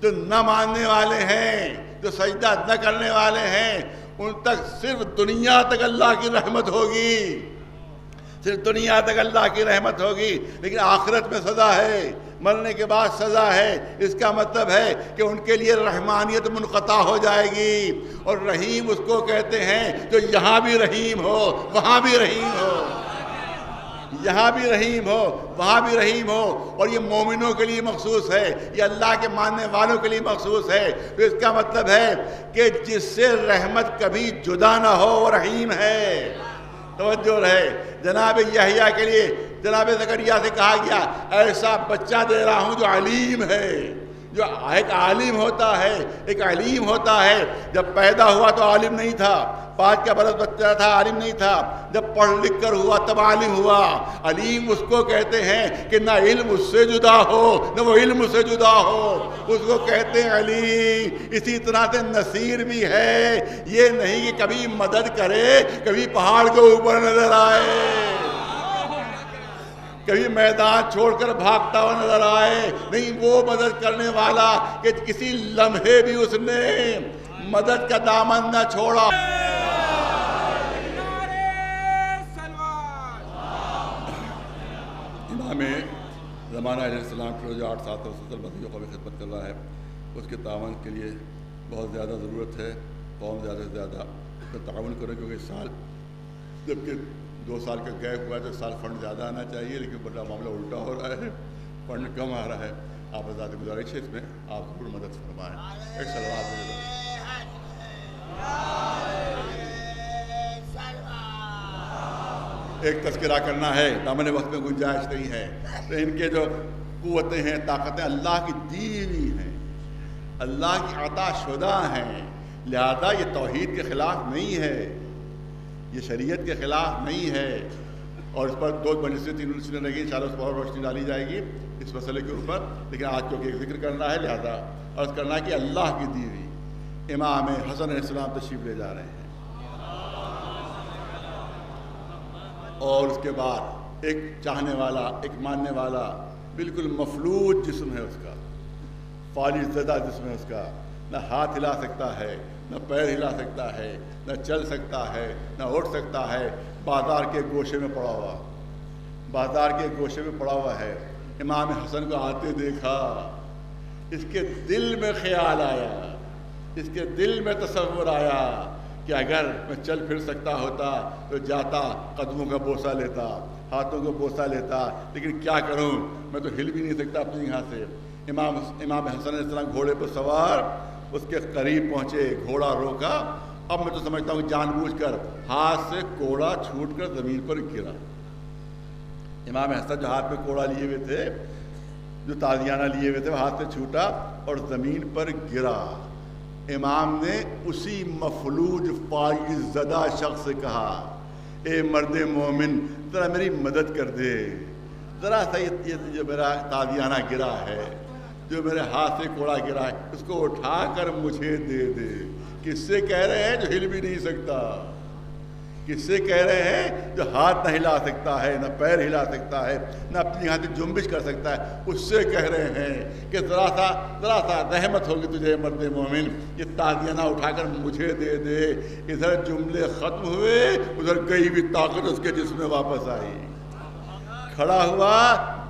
جو نہ ماننے والے ہیں، جو سجدہ نہ کرنے والے ہیں، ان تک صرف دنیا تک اللہ کی رحمت ہوگی، صرف دنیا تک اللہ کی رحمت ہوگی، لیکن آخرت میں سزا ہے، مرنے کے بعد سزا ہے۔ اس کا مطلب ہے کہ ان کے لیے رحمانیت منقطع ہو جائے گی۔ اور رحیم اس کو کہتے ہیں جو یہاں بھی رحیم ہو، وہاں بھی رحیم ہو، یہاں بھی رحیم ہو، وہاں بھی رحیم ہو۔ اور یہ مومنوں کے لیے مخصوص ہے، یہ اللہ کے ماننے والوں کے لیے مخصوص ہے۔ تو اس کا مطلب ہے کہ جس سے رحمت کبھی جدا نہ ہو وہ رحیم ہے۔ توجہ رہے، جناب یحییٰ کے لیے جناب زکریا سے کہا گیا ایسا بچہ دے رہا ہوں جو علیم ہے، جو ایک عالم ہوتا ہے، ایک علیم ہوتا ہے۔ جب پیدا ہوا تو عالم نہیں تھا، 5 کا برس بچہ تھا، عالم نہیں تھا۔ جب پڑھ لکھ کر ہوا تب عالم ہوا۔ علیم اس کو کہتے ہیں کہ نہ علم اس سے جدا ہو نہ وہ علم اس سے جدا ہو، اس کو کہتے ہیں علیم۔ اسی طرح سے نصیر بھی ہے، یہ نہیں کہ کبھی مدد کرے کبھی پہاڑ کے اوپر نظر آئے، کبھی میدان چھوڑ کر بھاگتا ہوا نظر آئے، نہیں وہ مدد کرنے والا کہ کسی لمحے بھی اس نے مدد کا دامن نہ چھوڑا۔ امام زمانہ علیہ السلام کو جو 8 سال مسیحیوں کو بھی خدمت کر رہا ہے، اس کے تعاون کے لیے بہت زیادہ ضرورت ہے۔ قوم زیادہ سے زیادہ تعاون کرے، کیونکہ اس سال جبکہ 2 سال کا گیپ ہوا ہے تو اس سال فنڈ زیادہ آنا چاہیے، لیکن بڑا معاملہ الٹا ہو رہا ہے، فنڈ کم آ رہا ہے۔ آپ آزاد گزارش ہے، اس میں آپ ضرور مدد فرمائیں۔ ایک صلوات ایک تذکرہ کرنا ہے، دامن وقت میں گنجائش نہیں ہے، تو ان کے جو قوتیں ہیں، طاقتیں اللہ کی دی ہوئی ہیں، اللہ کی عطا شدہ ہیں، لہذا یہ توحید کے خلاف نہیں ہے، یہ شریعت کے خلاف نہیں ہے۔ اور اس پر 2 مجلسیں 3 مجلسیں لگی، انشاءاللہ اس پر روشنی ڈالی جائے گی اس مسئلے کے اوپر، لیکن آج کیونکہ ایک ذکر کرنا ہے لہذا عرض کرنا ہے کہ اللہ کی دی ہوئی امام حسن علیہ السلام تشریف لے جا رہے ہیں، اور اس کے بعد ایک چاہنے والا، ایک ماننے والا، بالکل مفلوج جسم ہے اس کا، فالج زدہ جسم ہے اس کا، نہ ہاتھ ہلا سکتا ہے، نہ پیر ہلا سکتا ہے، نہ چل سکتا ہے، نہ اٹھ سکتا ہے، بازار کے گوشے میں پڑا ہوا، بازار کے گوشے میں پڑا ہوا ہے۔ امام حسن کو آتے دیکھا، اس کے دل میں خیال آیا، اس کے دل میں تصور آیا کہ اگر میں چل پھر سکتا ہوتا تو جاتا، قدموں کا بوسہ لیتا، ہاتھوں کا بوسہ لیتا، لیکن کیا کروں، میں تو ہل بھی نہیں سکتا اپنی یہاں سے۔ امام حسن علیہ السلام گھوڑے پر سوار اس کے قریب پہنچے، گھوڑا روکا، اب میں تو سمجھتا ہوں جان بوجھ کر ہاتھ سے کوڑا چھوٹ کر زمین پر گرا۔ امام حسن جو ہاتھ میں کوڑا لیے ہوئے تھے، جو تازیانہ لیے ہوئے تھے، وہ ہاتھ سے چھوٹا اور زمین پر گرا۔ امام نے اسی مفلوج فالج زدہ شخص سے کہا، اے مرد مومن ذرا میری مدد کر دے، ذرا سا یہ جو میرا تازیانہ گرا ہے، جو میرے ہاتھ سے کوڑا گرا ہے، اس کو اٹھا کر مجھے دے دے۔ کس سے کہہ رہے ہیں جو ہل بھی نہیں سکتا، کس سے کہہ رہے ہیں جو ہاتھ نہ ہلا سکتا ہے، نہ پیر ہلا سکتا ہے، نہ اپنی ہاتھ جنبش کر سکتا ہے، اس سے کہہ رہے ہیں کہ ذرا سا رحمت ہوگی تجھے مرد مومن، یہ تازیانہ اٹھا کر مجھے دے دے۔ ادھر جملے ختم ہوئے، ادھر گئی بھی طاقت اس کے جسم میں واپس آئی، کھڑا ہوا،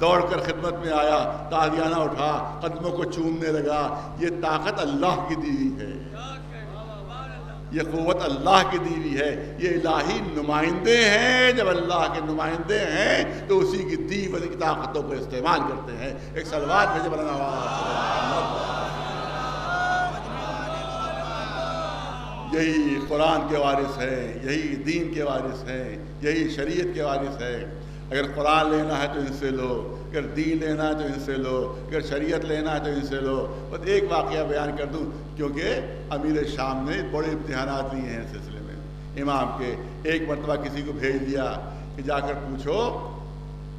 دوڑ کر خدمت میں آیا، تازیانہ اٹھا، قدموں کو چومنے لگا۔ یہ طاقت اللہ کی دی ہوئی ہے، یہ قوت اللہ کی دی ہوئی ہے، یہ الہی نمائندے ہیں۔ جب اللہ کے نمائندے ہیں تو اسی کی دی ہوئی طاقتوں کو استعمال کرتے ہیں۔ ایک صلوات بھیجے مولانا یہی قرآن کے وارث ہیں، یہی دین کے وارث ہیں، یہی شریعت کے وارث ہیں۔ اگر قرآن لینا ہے تو ان سے لو، اگر دین لینا ہے تو ان سے لو، اگر شریعت لینا ہے تو ان سے لو۔ بس ایک واقعہ بیان کر دوں، کیونکہ امیر شام نے بڑے امتحانات لیے ہیں اس سلسلے میں امام کے۔ ایک مرتبہ کسی کو بھیج دیا کہ جا کر پوچھو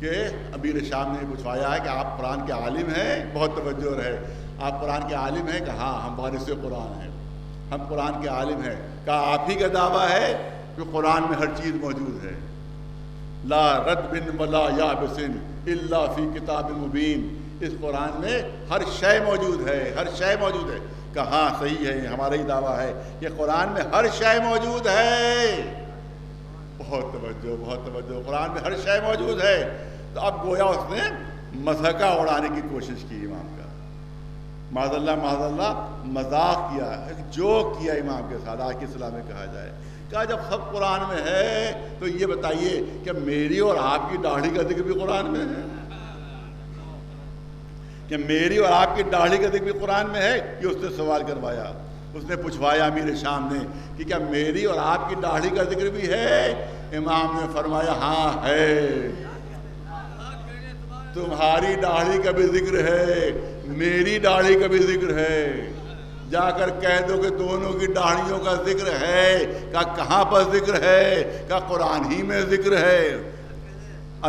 کہ امیر شام نے پوچھوایا ہے کہ آپ قرآن کے عالم ہیں، بہت توجہ رہے، آپ قرآن کے عالم ہیں؟ کہ ہاں ہم وارث قرآن ہیں، ہم قرآن کے عالم ہیں۔ کہا آپ ہی کا دعویٰ ہے کہ قرآن میں ہر چیز موجود ہے، لا رتب ولا یابس الا فی کتاب مبین، اس قرآن میں ہر شے موجود ہے، ہر شے موجود ہے۔ کہ ہاں صحیح ہے، ہمارا ہی دعویٰ ہے، یہ قرآن میں ہر شے موجود ہے۔ بہت توجہ، بہت توجہ، قرآن میں ہر شے موجود ہے۔ تو اب گویا اس نے مضحکہ اڑانے کی کوشش کی امام کا، معاذ اللہ مذاق کیا، جوک کیا امام کے ساتھ، آج کے اسلام میں کہا جائے۔ کہا جب سب قرآن میں ہے تو یہ بتائیے کہ میری اور آپ کی داڑھی کا ذکر بھی قرآن میں ہے؟ کہ میری اور آپ کی داڑھی کا ذکر بھی قرآن میں ہے؟ یہ اس نے سوال کروایا، اس نے پوچھوایا امیر شام نے کہ کیا میری اور آپ کی داڑھی کا ذکر بھی ہے؟ امام نے فرمایا ہاں ہے، تمہاری داڑھی کا بھی ذکر ہے، میری داڑھی کا بھی ذکر ہے۔ جا کر کہہ دو کہ دونوں کی داڑھیوں کا ذکر ہے۔ کہاں پر ذکر ہے؟ کہ قرآن ہی میں ذکر ہے۔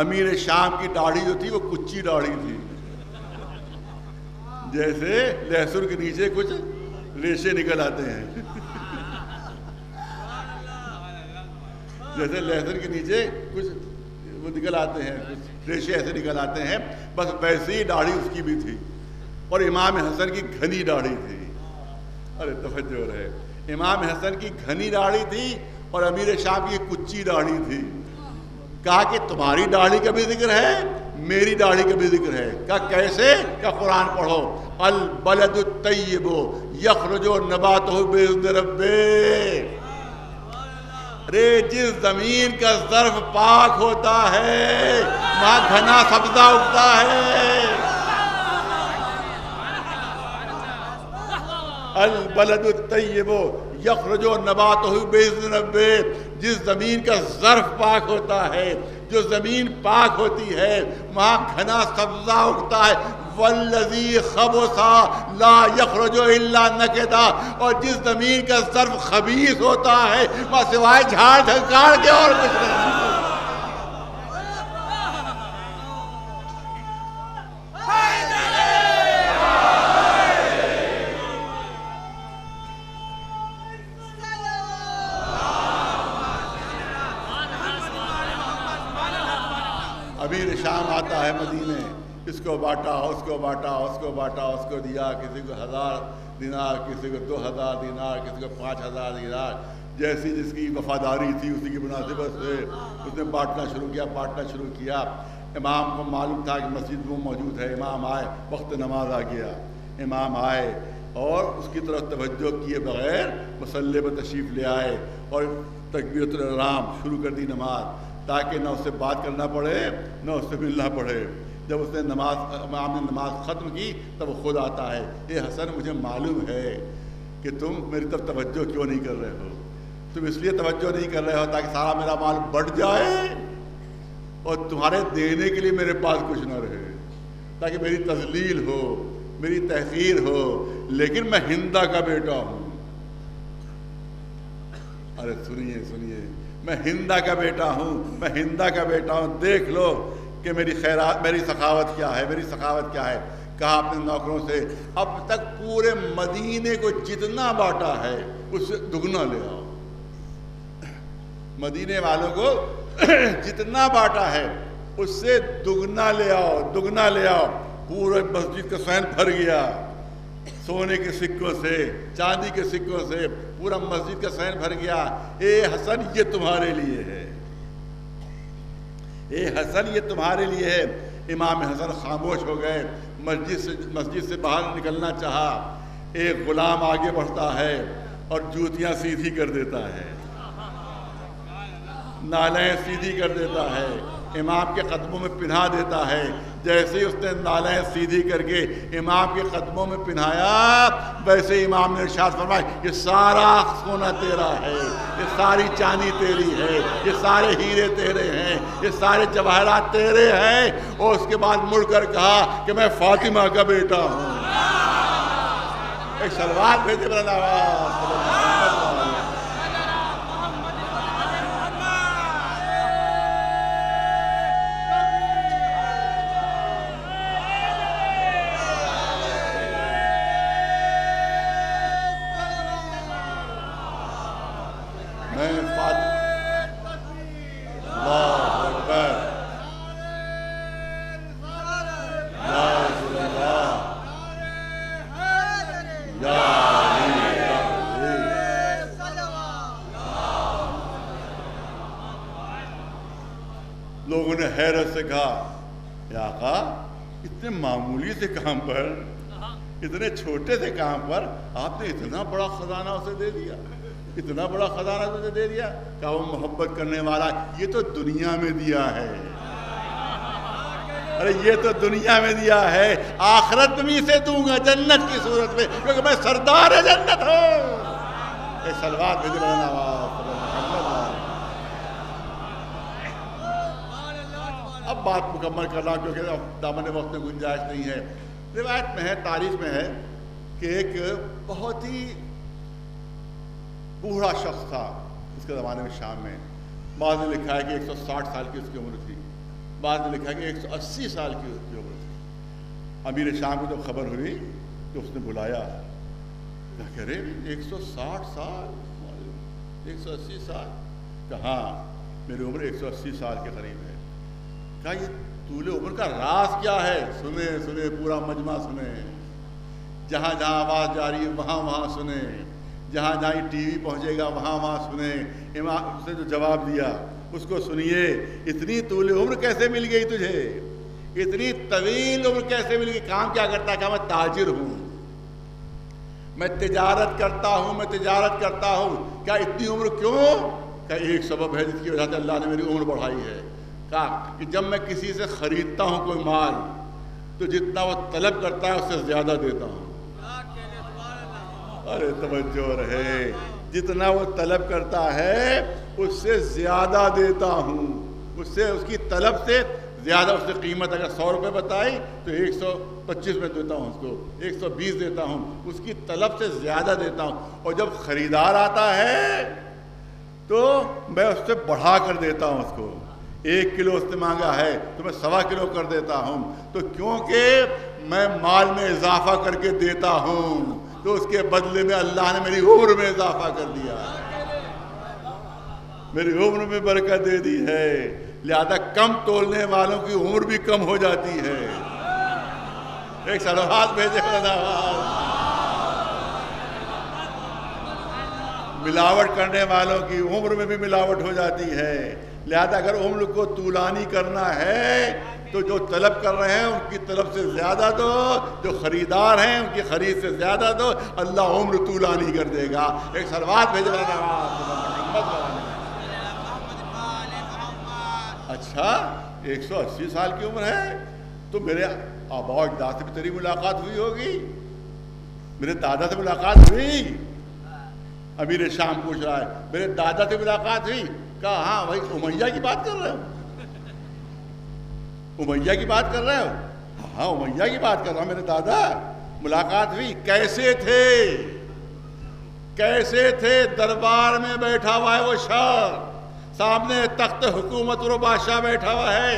امیر شام کی داڑھی جو تھی وہ کچی داڑھی تھی، جیسے لہسن کے نیچے کچھ ریشے نکل آتے ہیں، جیسے لہسن کے نیچے کچھ وہ نکل آتے ہیں، کچھ ریشے ایسے نکل آتے ہیں، بس ویسی ہی داڑھی اس کی بھی تھی، اور امام حسن کی گھنی داڑھی تھی. ارے توجہ رہے، امام حسن کی گھنی داڑھی تھی اور امیر شام کی کچی داڑھی تھی. کہا کہ تمہاری داڑھی کا بھی ذکر ہے، میری داڑھی کا بھی ذکر ہے. کہا کیسے؟ کہ قرآن پڑھو، البلد الطیب یخرج نباتہ باذن ربہ. رے جس زمین کا ظرف پاک ہوتا ہے وہاں گھنا سبزہ اگتا ہے. البلد الطیب یخرج نباتہ باذن ربہ. جس زمین کا ظرف پاک ہوتا ہے، جو زمین پاک ہوتی ہے وہاں گھنا سبزہ اگتا ہے. والذی خبث لا یخرج الا نکدا. اور جس زمین کا ظرف خبیث ہوتا ہے وہاں سوائے جھاڑ جھنکاڑ کے اور کچھ نہیں. امیر شام آتا ہے مدینے، اس کو بانٹا، اس کو بانٹا، اس کو بانٹا، اس کو دیا، کسی کو 1000 دینار، کسی کو 2000 دینار، کسی کو 5000 دینار. جیسی جس کی وفاداری تھی اسی کی مناسبت سے اس نے بانٹنا شروع کیا. امام کو معلوم تھا کہ مسجد میں موجود ہے. امام آئے، وقت نماز آ گیا. امام آئے اور اس کی طرف توجہ کیے بغیر مصلی پر تشریف لے آئے اور تکبیرۃ الاحرام شروع کر دی نماز، تاکہ نہ اس سے بات کرنا پڑے نہ اس سے ملنا پڑے. جب اس نے امام نے نماز ختم کی تب وہ خود آتا ہے. اے حسن، مجھے معلوم ہے کہ تم میری طرف توجہ کیوں نہیں کر رہے ہو. تم اس لیے توجہ نہیں کر رہے ہو تاکہ سارا میرا مال بڑھ جائے اور تمہارے دینے کے لیے میرے پاس کچھ نہ رہے، تاکہ میری تذلیل ہو، میری تحقیر ہو. لیکن میں ہندا کا بیٹا ہوں. ارے سنیے، میں ہندا کا بیٹا ہوں. دیکھ لو کہ میری سخاوت کیا ہے. کہا اپنے نوکروں سے اب تک پورے مدینے کو جتنا بانٹا ہے اس سے دگنا لے آؤ. مدینے والوں کو جتنا بانٹا ہے اس سے دگنا لے آؤ. پورے مسجد کا صحن بھر گیا، سونے کے سکوں سے، چاندی کے سکوں سے پورا مسجد کا صحن بھر گیا. اے حسن، یہ تمہارے لیے ہے. امام حسن خاموش ہو گئے. مسجد سے باہر نکلنا چاہا. ایک غلام آگے بڑھتا ہے اور جوتیاں سیدھی کر دیتا ہے، نالیں سیدھی کر دیتا ہے، امام کے قدموں میں پنہا دیتا ہے. جیسے ہی اس نے نالیں سیدھی کر کے امام کے قدموں میں پنہایا، ویسے امام نے ارشاد فرمایا یہ سارا سونا تیرا ہے، یہ ساری چاندی تیری ہے، یہ سارے ہیرے تیرے ہیں، یہ سارے جواہرات تیرے ہیں. اور اس کے بعد مڑ کر کہا کہ میں فاطمہ کا بیٹا ہوں. ایک سلوات بھیجے بلند آواز. لوگوں نے حیرت سے کہا یا آقا، اتنے معمولی سے کام پر، اتنے چھوٹے سے کام پر آپ نے اتنا بڑا خزانہ اسے دے دیا، اتنا بڑا خزانہ اسے دے دیا. کہا وہ محبت کرنے والا، یہ تو دنیا میں دیا ہے. ارے یہ تو دنیا میں دیا ہے، آخرت میں اسے دوں گا جنت کی صورت میں، کیونکہ میں سردار جنت ہوں. ایک صلوات بھیجو بلند آواز. اب بات مکمل کر رہا ہوں کیونکہ اب دامن وقت میں گنجائش نہیں ہے. روایت میں ہے، تاریخ میں ہے کہ ایک بہت ہی بوڑھا شخص تھا اس کے زمانے میں شام میں. بعض نے لکھا ہے کہ 160 سال کی اس کی عمر تھی، بعض نے لکھا ہے کہ 180 سال کی اس کی عمر تھی. امیر شام کو جب خبر ہوئی تو اس نے بلایا، کہہ رہے 160 سال 180 سال. کہا میری عمر 180 سال کے قریب ہے. کہا یہ طول عمر کا راز کیا ہے؟ سنیں پورا مجمع سنیں، جہاں جہاں آواز جاری ہے وہاں سنیں، جہاں جہاں ٹی وی پہنچے گا وہاں سنیں۔ امام اس نے جو جواب دیا اس کو سنیے، اتنی طول عمر کیسے مل گئی تجھے؟ اتنی طویل عمر کیسے مل گئی؟ کام کیا کرتا ہے؟ کہ میں تاجر ہوں، میں تجارت کرتا ہوں۔ کیا اتنی عمر کیوں؟ کہ ایک سبب ہے جس کی وجہ سے اللہ نے میری عمر بڑھائی ہے۔ کہا کہ جب میں کسی سے خریدتا ہوں کوئی مال تو جتنا وہ طلب کرتا ہے اس سے زیادہ دیتا ہوں۔ ارے توجہ رہے، جتنا وہ طلب کرتا ہے اس سے زیادہ دیتا ہوں، اس کی طلب سے زیادہ۔ اس نے قیمت اگر 100 روپے بتائی تو 125 میں دیتا ہوں، اس کو 120 دیتا ہوں، اس کی طلب سے زیادہ دیتا ہوں۔ اور جب خریدار آتا ہے تو میں اس سے بڑھا کر دیتا ہوں، اس کو 1 کلو اس نے مانگا ہے تو میں 1.25 کلو کر دیتا ہوں۔ تو کیونکہ میں مال میں اضافہ کر کے دیتا ہوں تو اس کے بدلے میں اللہ نے میری عمر میں اضافہ کر دیا، میری عمر میں برکت دے دی ہے، لہذا کم تولنے والوں کی عمر بھی کم ہو جاتی ہے۔ ایک صلوات بھیجے ملاوٹ کرنے والوں کی عمر میں بھی ملاوٹ ہو جاتی ہے، لہذا اگر عمر کو طولانی کرنا ہے تو جو طلب کر رہے ہیں ان کی طلب سے زیادہ دو، جو خریدار ہیں ان کی خرید سے زیادہ دو، اللہ عمر طولانی کر دے گا۔ ایک صلوات بھیجے اچھا 180 سال کی عمر ہے تو میرے آبا و اجداد سے بھی تیری ملاقات ہوئی ہوگی، میرے دادا سے ملاقات ہوئی؟ امیر شام پوچھ رہا ہے میرے دادا سے ملاقات ہوئی؟ کہا ہاں بھائی امیہ کی بات کر رہے ہو؟ امیہ کی بات کر رہے ہو؟ ہاں امیہ کی بات کر رہا ہوں، میرے دادا ملاقات ہوئی۔ کیسے تھے؟ دربار میں بیٹھا ہوا ہے وہ شخص، سامنے تخت حکومت اور بادشاہ بیٹھا ہوا ہے،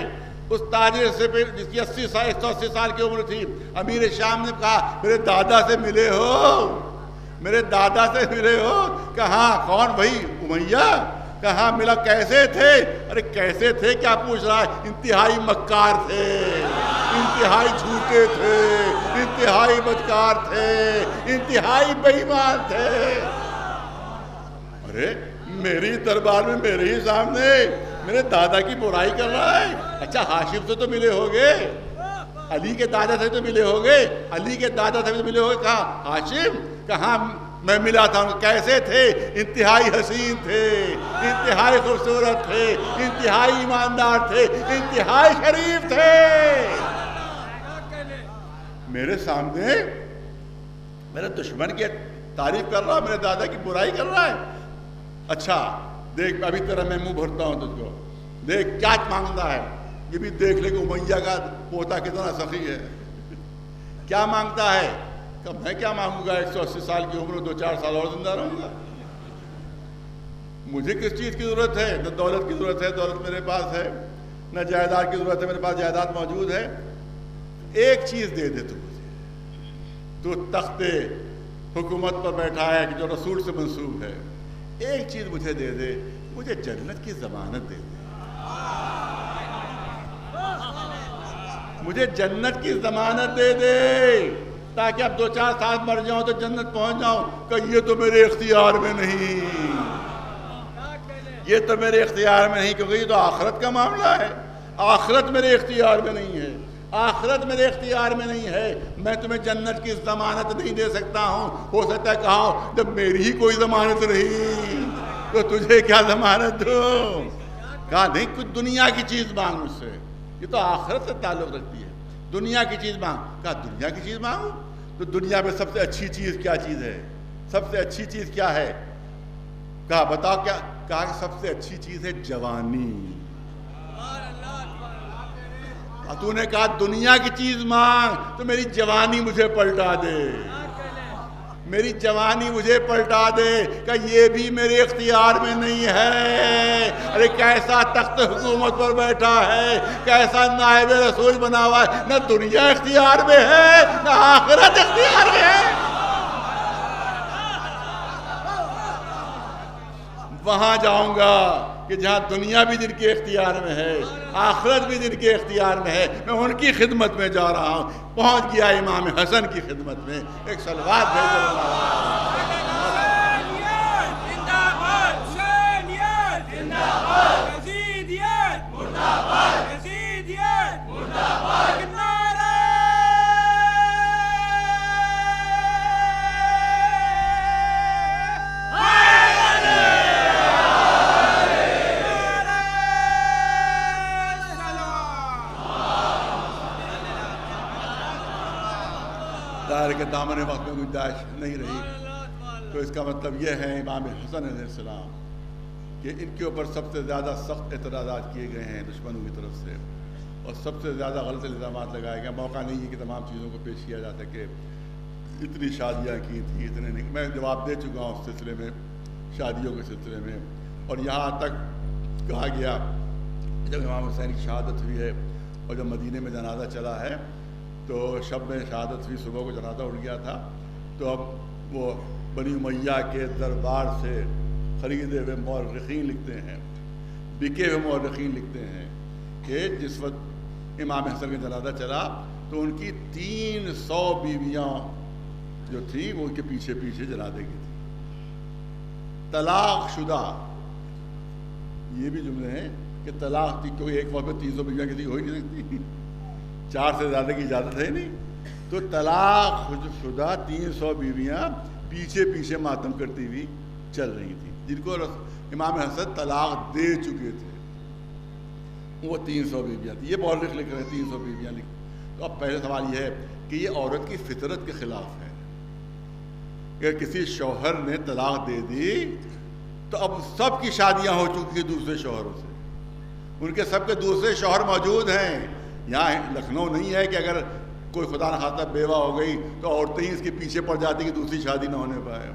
اس تاجر سے جس کی 180 سال کی عمر تھی۔ امیر شام نے کہا میرے دادا سے ملے ہو؟ میرے دادا سے ملے ہو؟ کہاں؟ کون بھائی؟ امیہ؟ کہاں ملا؟ کیسے تھے؟ ارے کیسے تھے کیا پوچھ رہا ہے؟ انتہائی مکار تھے، انتہائی جھوٹے تھے، انتہائی بدکار تھے، انتہائی بے ایمان تھے۔ ارے میری دربار میں میرے ہی سامنے میرے دادا کی برائی کر رہا ہے۔ اچھا ہاشم سے تو ملے ہوگے، علی کے دادا سے تو ملے ہوگے، علی کے دادا سے تو ملے ہوگے۔ کہاں ہاشم؟ کہاں میں ملا تھا۔ کیسے تھے؟ انتہائی حسین تھے، انتہائی خوبصورت تھے، انتہائی ایماندار تھے، انتہائی شریف تھے۔ میرے سامنے میرے دشمن کی تعریف کر رہا، میرے دادا کی برائی کر رہا ہے۔ اچھا دیکھ ابھی تیرا میں منہ بھرتا ہوں تجھ کو، دیکھ کیا مانگتا ہے، یہ بھی دیکھ لے کہ امیہ کا پوتا کتنا سخی ہے۔ کیا مانگتا ہے؟ کہ میں کیا مانگوں گا، 180 سال کی عمر 2-4 سال اور زندہ رہوں گا، مجھے کس چیز کی ضرورت ہے؟ نہ دولت کی ضرورت ہے، دولت میرے پاس ہے، نہ جائیداد کی ضرورت ہے، میرے پاس جائیداد موجود ہے۔ ایک چیز دے دے تو مجھے، تو تخت حکومت پر بیٹھا ہے کہ جو رسول سے منسوب ہے، ایک چیز مجھے دے دے، مجھے جنت کی ضمانت دے دے، مجھے جنت کی ضمانت دے دے، تاکہ اب 2-4 سال مر جاؤں تو جنت پہنچ جاؤں۔ کہ یہ تو میرے اختیار میں نہیں، یہ تو میرے اختیار میں نہیں، کیونکہ یہ تو آخرت کا معاملہ ہے، آخرت میرے اختیار میں نہیں ہے، آخرت میرے اختیار میں نہیں ہے، میں تمہیں جنت کی ضمانت نہیں دے سکتا ہوں۔ ہو سکتا ہے کہا جب میری ہی کوئی ضمانت نہیں تو تجھے کیا ضمانت دوں؟ کہا نہیں کچھ دنیا کی چیز مانگ مجھ سے، یہ تو آخرت سے تعلق رکھتی ہے، دنیا کی چیز مانگ۔ کہا دنیا کی چیز مانگوں؟ تو دنیا میں سب سے اچھی چیز کیا چیز ہے؟ سب سے اچھی چیز کیا ہے؟ کہا بتاؤ کیا؟ کہا کہ سب سے اچھی چیز ہے جوانی۔ تو نے کہا دنیا کی چیز مانگ تو میری جوانی مجھے پلٹا دے، میری جوانی مجھے پلٹا دے، کہ یہ بھی میرے اختیار میں نہیں ہے۔ ارے کیسا تخت حکومت پر بیٹھا ہے، کیسا نائب رسول بنا ہوا ہے، نہ دنیا اختیار میں ہے نہ آخرت اختیار میں ہے۔ وہاں جاؤں گا کہ جہاں دنیا بھی جن کے اختیار میں ہے، آخرت بھی جن کے اختیار میں ہے، میں ان کی خدمت میں جا رہا ہوں۔ پہنچ گیا امام حسن کی خدمت میں، ایک صلوات بھیجو۔ کہ دامن وقت میں گنجائش نہیں رہی، تو اس کا مطلب یہ ہے امام حسن علیہ السلام کہ ان کے اوپر سب سے زیادہ سخت اعتراضات کیے گئے ہیں دشمنوں کی طرف سے، اور سب سے زیادہ غلط الزامات لگائے گئے۔ موقع نہیں ہے کہ تمام چیزوں کو پیش کیا جا سکے۔ اتنی شادیاں کی تھیں، اتنے نہیں، میں جواب دے چکا ہوں اس سلسلے میں، شادیوں کے سلسلے میں، اور یہاں تک کہا گیا جب امام حسین کی شہادت ہوئی ہے اور جب مدینے میں جنازہ چلا ہے تو شب میں شہادت ہوئی، صبح کو جنازہ اٹھ گیا تھا، تو اب وہ بنی امیہ کے دربار سے خریدے ہوئے مورخین لکھتے ہیں، بکے ہوئے مورخین لکھتے ہیں کہ جس وقت امام حسن کا جنازہ چلا تو ان کی 300 بیویاں جو تھیں وہ ان کے پیچھے پیچھے جنازے کی تھیں، طلاق شدہ۔ یہ بھی جملے ہیں کہ طلاق تھی، کیونکہ ایک وقت میں 300 بیویاں کسی ہو ہی نہیں سکتی، 4 سے زیادہ کی اجازت ہے نہیں، تو طلاق شدہ 300 بیویاں پیچھے پیچھے ماتم کرتی ہوئی چل رہی تھیں، جن کو امام حسن طلاق دے چکے تھے، وہ 300 بیویاں تھیں۔ یہ مورخ لکھ رہے ہیں 300 بیویاں لکھ۔ تو اب پہلے سوال یہ ہے کہ یہ عورت کی فطرت کے خلاف ہے کہ کسی شوہر نے طلاق دے دی تو اب سب کی شادیاں ہو چکی ہیں دوسرے شوہروں سے، ان کے سب کے دوسرے شوہر موجود ہیں۔ یہاں لکھنؤ نہیں ہے کہ اگر کوئی خدا نخواستہ بیوہ ہو گئی تو عورتیں ہی اس کے پیچھے پڑ جاتی کہ دوسری شادی نہ ہونے پائے۔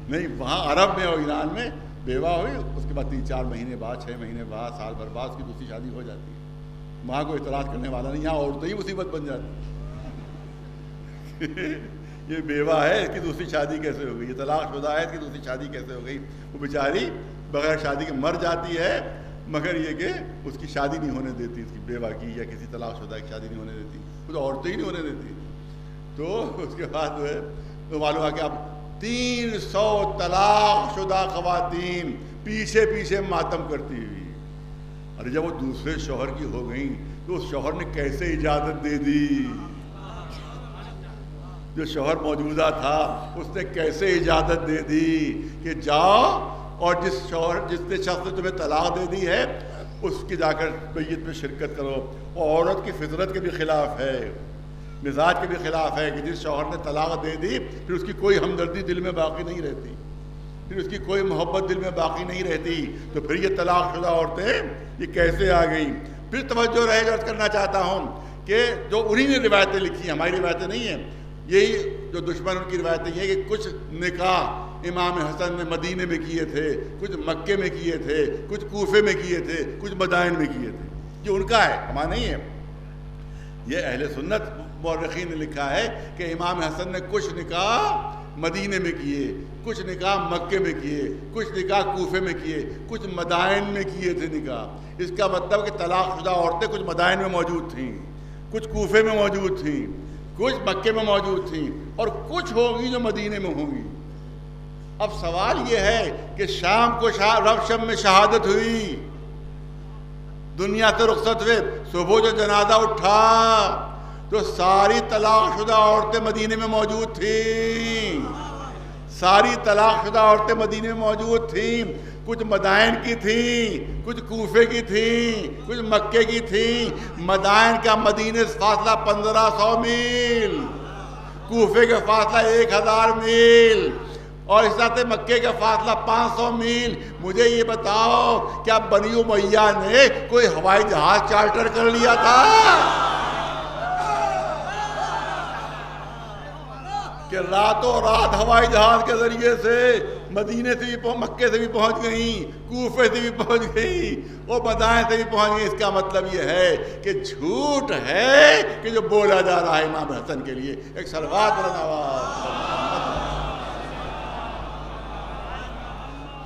نہیں، وہاں عرب میں اور ایران میں بیوہ ہوئی، اس کے بعد 3-4 مہینے بعد، 6 مہینے بعد، سال بھر بعد اس کی دوسری شادی ہو جاتی ہے۔ وہاں کوئی اعتراض کرنے والا نہیں، یہاں عورتیں ہی مصیبت بن جاتی یہ بیوہ ہے، اس کی دوسری شادی کیسے ہو گئی؟ یہ طلاق شدہ ہے، اس کی دوسری شادی کیسے ہو گئی؟ وہ بیچاری بغیر شادی کے مر جاتی ہے، مگر یہ کہ اس کی شادی نہیں ہونے دیتی، اس کی بیوہ کی یا کسی طلاق شدہ کی شادی نہیں ہونے دیتی، وہ تو عورتیں ہی نہیں ہونے دیتی۔ تو اس کے بعد جو ہے تو معلوم ہے کہ اب 300 طلاق شدہ خواتین پیچھے پیچھے ماتم کرتی ہوئی، اور جب وہ دوسرے شوہر کی ہو گئیں تو اس شوہر نے کیسے اجازت دے دی؟ جو شوہر موجودہ تھا اس نے کیسے اجازت دے دی کہ جاؤ اور جس نے شخص نے تمہیں طلاق دے دی ہے اس کی جا کر بیعت میں شرکت کرو۔ اور عورت کی فطرت کے بھی خلاف ہے، مزاج کے بھی خلاف ہے کہ جس شوہر نے طلاق دے دی پھر اس کی کوئی ہمدردی دل میں باقی نہیں رہتی، پھر اس کی کوئی محبت دل میں باقی نہیں رہتی، تو پھر یہ طلاق شدہ عورتیں یہ کیسے آ گئیں؟ پھر توجہ رہے عرض کرنا چاہتا ہوں کہ جو انہی نے روایتیں لکھی ہیں، ہماری روایتیں نہیں ہیں، یہی جو دشمن ان کی روایتیں یہ کہ کچھ نکاح امام حسن نے مدینے میں کیے تھے، کچھ مکے میں کیے تھے، کچھ کوفے میں کیے تھے، کچھ مدائن میں کیے تھے، یہ ان کا ہے، ہمارا نہیں ہے۔ یہ اہل سنت مورخین نے لکھا ہے کہ امام حسن نے کچھ نکاح مدینے میں کیے، کچھ نکاح مکے میں کیے، کچھ نکاح کوفے میں کیے، کچھ مدائن میں کیے تھے نکاح۔ اس کا مطلب کہ طلاق شدہ عورتیں کچھ مدائن میں موجود تھیں، کچھ کوفے میں موجود تھیں، کچھ مکے میں موجود تھیں، اور کچھ ہوگی جو مدینے میں ہوں گی۔ اب سوال یہ ہے کہ شام کو شب میں شہادت ہوئی، دنیا سے رخصت ہوئے، صبح جو جنازہ اٹھا تو ساری طلاق شدہ عورتیں مدینے میں موجود تھیں، ساری طلاق شدہ عورتیں مدینے میں موجود تھیں، کچھ مدائن کی تھیں، کچھ کوفے کی تھیں، کچھ مکے کی تھیں۔ مدائن کا مدینے سے فاصلہ 1500 میل، کوفے کا فاصلہ 1000 میل، اور اس طرح سے مکے کا فاصلہ 500 میل۔ مجھے یہ بتاؤ کیا بنی امیہ نے کوئی ہوائی جہاز چارٹر کر لیا تھا کہ راتوں رات ہوائی جہاز کے ذریعے سے مدینے سے بھی مکے سے بھی پہنچ گئیں، کوفے سے بھی پہنچ گئیں اور مدائن سے بھی پہنچ گئیں؟ اس کا مطلب یہ ہے کہ جھوٹ ہے کہ جو بولا جا رہا ہے امام حسن کے لیے۔ ایک صلوات بلند آواز۔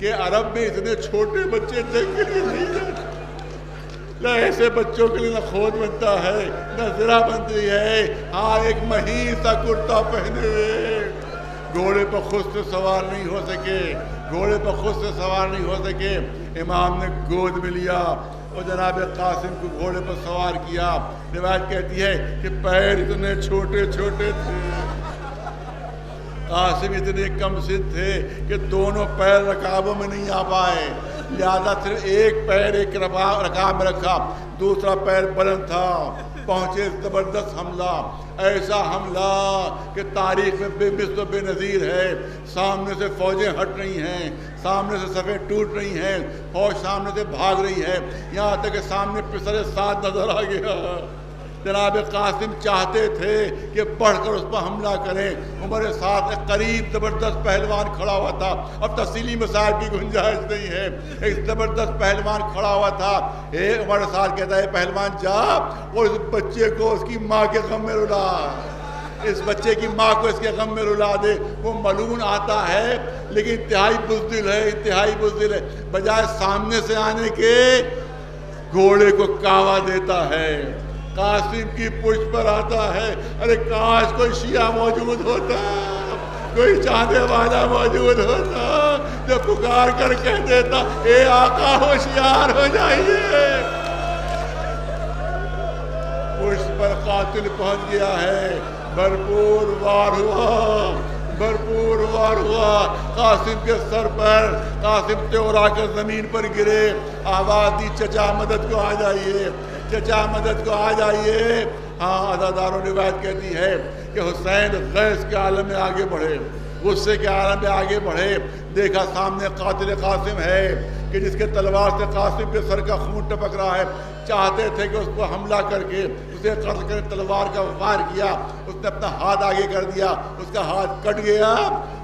کہ عرب میں اتنے چھوٹے بچے جنگ کے لیے نہیں جاتے. نہ ایسے بچوں کے لیے نہ خود بنتا ہے نہ ذرا بنتی ہے. ہاں ایک مہین سا کرتا پہنے ہوئے گھوڑے پر خود سے سوار نہیں ہو سکے. گھوڑے پر خود سے سوار نہیں ہو سکے. امام نے گود میں لیا اور جناب قاسم کو گھوڑے پر سوار کیا. روایت کہتی ہے کہ پیر اتنے چھوٹے چھوٹے تھے. قاسم اتنے کم سن تھے کہ دونوں پیر رکابوں میں نہیں آ پائے. لہذا صرف ایک پیر ایک رکاب میں رکھا, دوسرا پیر بلند تھا. پہنچے زبردست حملہ, ایسا حملہ کہ تاریخ میں بے مثل و بے نظیر ہے. سامنے سے فوجیں ہٹ رہی ہیں, سامنے سے صفیں ٹوٹ رہی ہیں, فوج سامنے سے بھاگ رہی ہے, یہاں تک کہ سامنے پسر سعد نظر آ گیا. جناب قاسم چاہتے تھے کہ بڑھ کر اس پر حملہ کریں. عمر سعد ایک قریب زبردست پہلوان کھڑا ہوا تھا. اب تفصیلی مسائل کی گنجائش نہیں ہے. ایک زبردست پہلوان کھڑا ہوا تھا. عمر سعد کہتا ہے پہلوان جا اور اس بچے کو اس کی ماں کے غم میں رلا, اس بچے کی ماں کو اس کے غم میں رلا دے. وہ ملعون آتا ہے لیکن انتہائی بزدل ہے, انتہائی بزدل ہے. بجائے سامنے سے آنے کے گھوڑے کو کاوا دیتا ہے. قاسم کی پشت پر آتا ہے. ارے کاش کوئی شیعہ موجود ہوتا, کوئی چاہنے والا موجود ہوتا جو پکار کر کہہ دیتا اے آقا ہوشیار ہو جائیے. پشت پر قاتل پہنچ گیا ہے. بھرپور وار ہوا, بھرپور وار ہوا. قاسم کے سر پر قاسم چورا کر زمین پر گرے. آواز دی چچا مدد کو آ جائیے, چچا مدد کو آ جائیے. ہاں عزاداروں روایت کہتی ہے کہ حسین غیظ کے عالم میں آگے بڑھے, غصے کے عالم میں آگے بڑھے. دیکھا سامنے قاتل قاسم ہے کہ جس کے تلوار سے قاسم کے سر کا خون ٹپک رہا ہے. چاہتے تھے کہ اس کو حملہ کر کے اسے قتل کر, تلوار کا وار کیا. اس نے اپنا ہاتھ آگے کر دیا, اس کا ہاتھ کٹ گیا.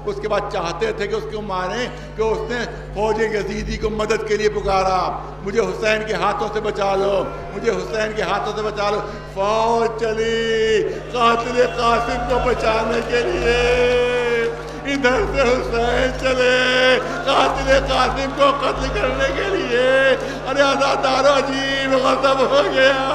اس کے بعد چاہتے تھے کہ اس کو ماریں, کہ اس نے فوج یزیدی کو مدد کے لیے پکارا, مجھے حسین کے ہاتھوں سے بچا لو, مجھے حسین کے ہاتھوں سے بچا لو. فوج چلی قاتل قاسم کو بچانے کے لیے. ادھر سے حسین چلے قاتل قاسم کو قتل کرنے کے لیے. ارے عزادارو عجیب غضب ہو گیا,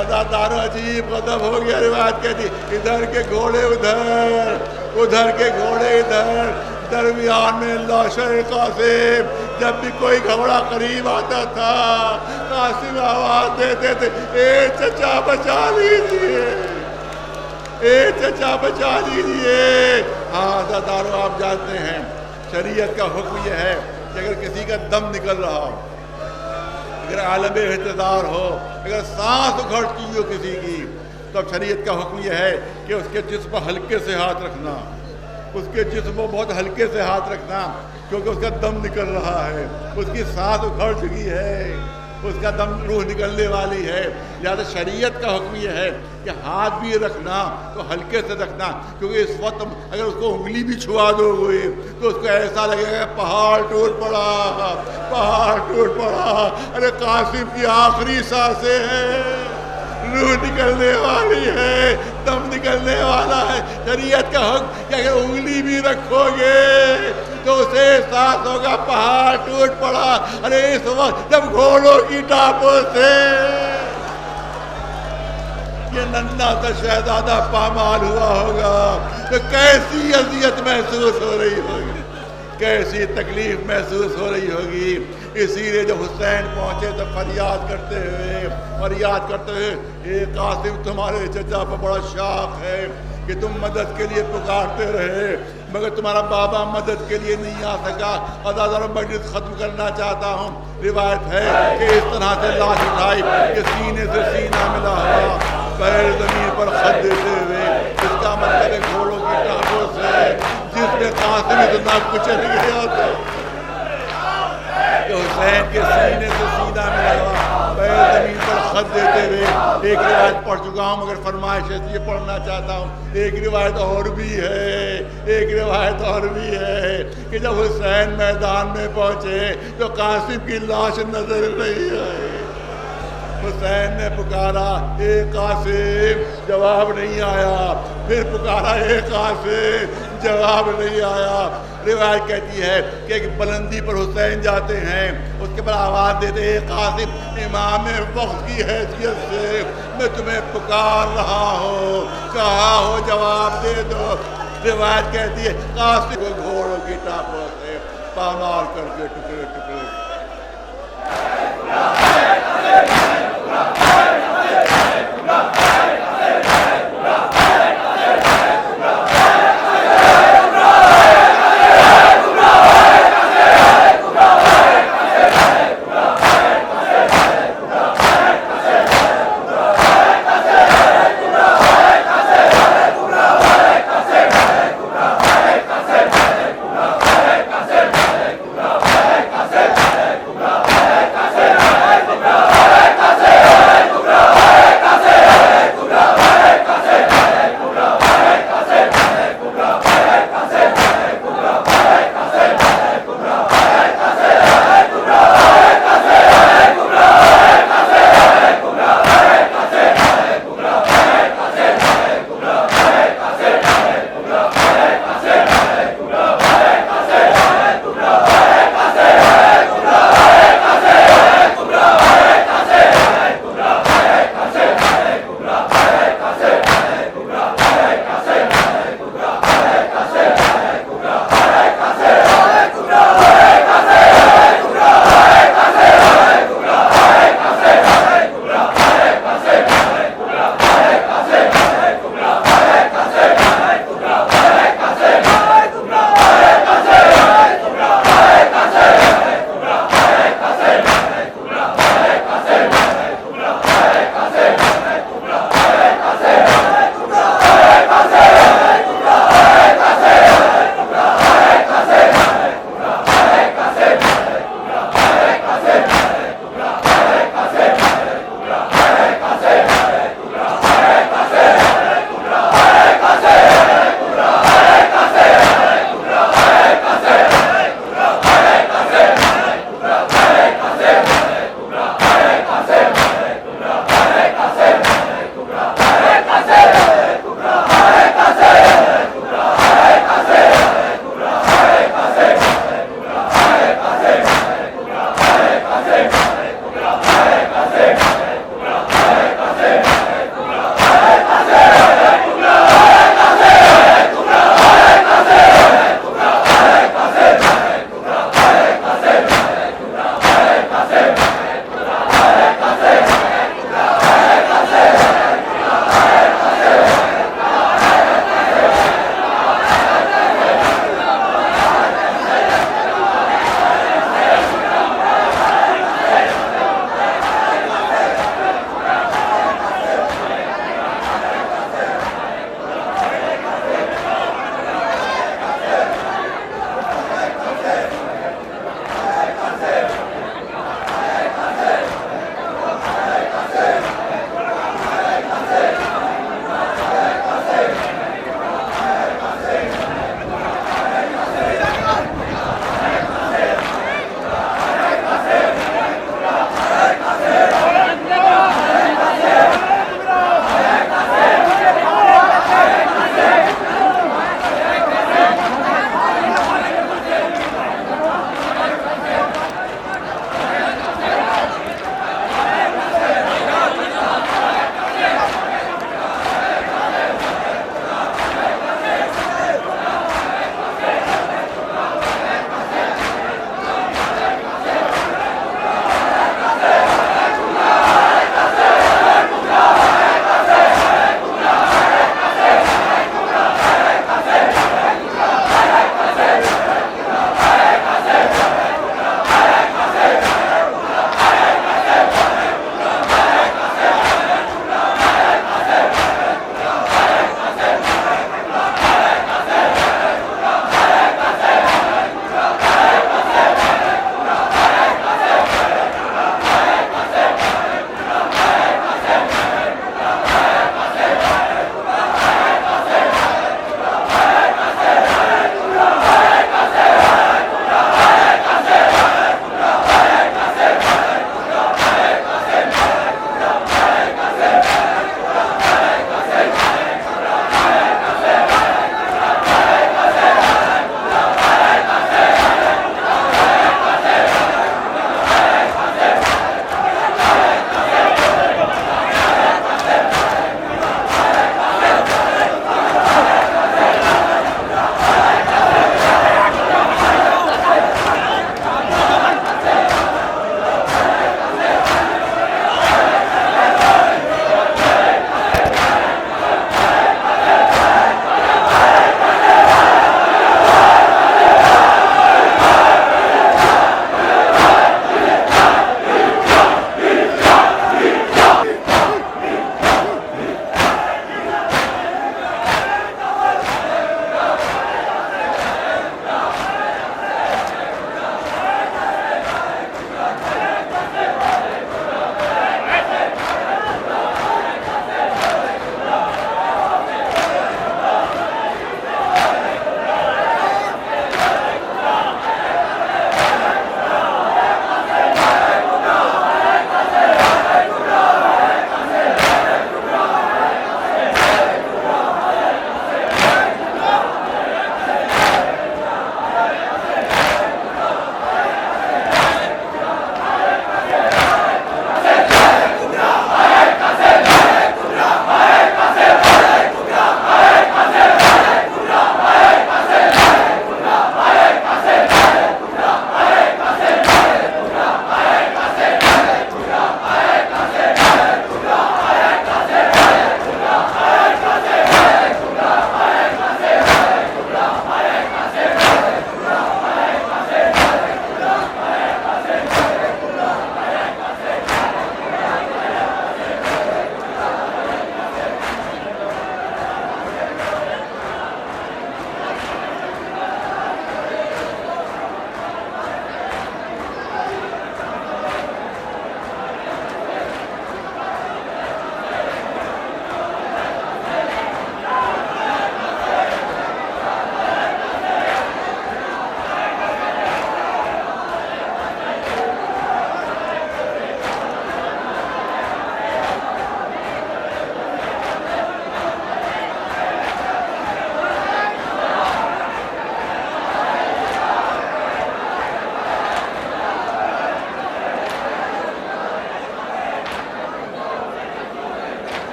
عزادارو عجیب غضب ہو گیا. روایت کہتی ادھر کے گھوڑے ادھر, ادھر کے گھوڑے ادھر. درمیان میں لاشِ قاسم. جب بھی کوئی گھوڑا قریب آتا تھا قاسم آواز دیتے تھے اے چچا بچا لیجیے, اے چچا بچا لیجیے. ہاں عزادارو آپ جانتے ہیں شریعت کا حکم یہ ہے کہ اگر کسی کا دم نکل رہا ہو, اگر عالم احتضار ہو, اگر سانس اکھڑ چکی ہو کسی کی, تو اب شریعت کا حکم یہ ہے کہ اس کے جسم پر ہلکے سے ہاتھ رکھنا, اس کے جسم کو بہت ہلکے سے ہاتھ رکھنا, کیونکہ اس کا دم نکل رہا ہے, اس کی سانس اکھڑ چکی ہے, اس کا دم روح نکلنے والی ہے. لہذا شریعت کا حکم یہ ہے کہ ہاتھ بھی رکھنا تو ہلکے سے رکھنا, کیونکہ اس وقت اگر اس کو انگلی بھی چھوا دو گے تو اس کو ایسا لگے گا پہاڑ ٹوٹ پڑا, پہاڑ ٹوٹ پڑا. ارے قاسم کی آخری سانسیں ہیں, روح نکلنے والی ہے, دم نکلنے والا ہے. شریعت کا حکم کہ اگر انگلی بھی رکھو گے تو اسے احساس ہوگا پہاڑ ٹوٹ پڑا. ارے اس وقت جب گھوڑوں کی ٹاپوں سے یہ ننھا سا شہزادہ پامال ہوا ہوگا تو کیسی اذیت محسوس ہو رہی ہوگی, کیسی تکلیف محسوس ہو رہی ہوگی. اسی لیے جب حسین پہنچے تو فریاد کرتے ہوئے اے قاسم تمہارے چچا پر بڑا شوق ہے کہ تم مدد کے لیے پکارتے رہے, مگر تمہارا بابا مدد کے لیے نہیں آ سکا. عزادارو مجلس ختم کرنا چاہتا ہوں. روایت ہے کہ اس طرح سے لاش اٹھائی کہ سینے سے سینہ ملا ہوا, پیر زمین پر خط دیتے ہوئے. اس کا مطلب ہے گھوڑوں کی ٹانگوں سے جس میں قاسم اتنا کچل گیا تھا کہ حسین کے سینے سے سینہ ملا ہوا, پیر زمین پر خط دیتے ہوئے. ایک روایت پڑھ چکا ہوں مگر فرمائش ہے یہ پڑھنا چاہتا ہوں. ایک روایت اور بھی ہے, ایک روایت اور بھی ہے کہ جب حسین میدان میں پہنچے تو قاسم کی لاش نظر نہیں آئی. حسین نے پکارا اے قاسم, جواب نہیں آیا. پھر پکارا اے قاسم, جواب نہیں آیا۔ روایت کہتی ہے کہ ایک بلندی پر حسین جاتے ہیں، اس کے بعد آواز دیتے ہیں قاسم امام وقت کی حیثیت سے میں تمہیں پکار رہا ہوں، کہا ہو جواب دے دو۔ روایت کہتی ہے قاسم کو گھوڑوں کی ٹانگوں سے پامال کر کے ٹکڑے ٹکڑے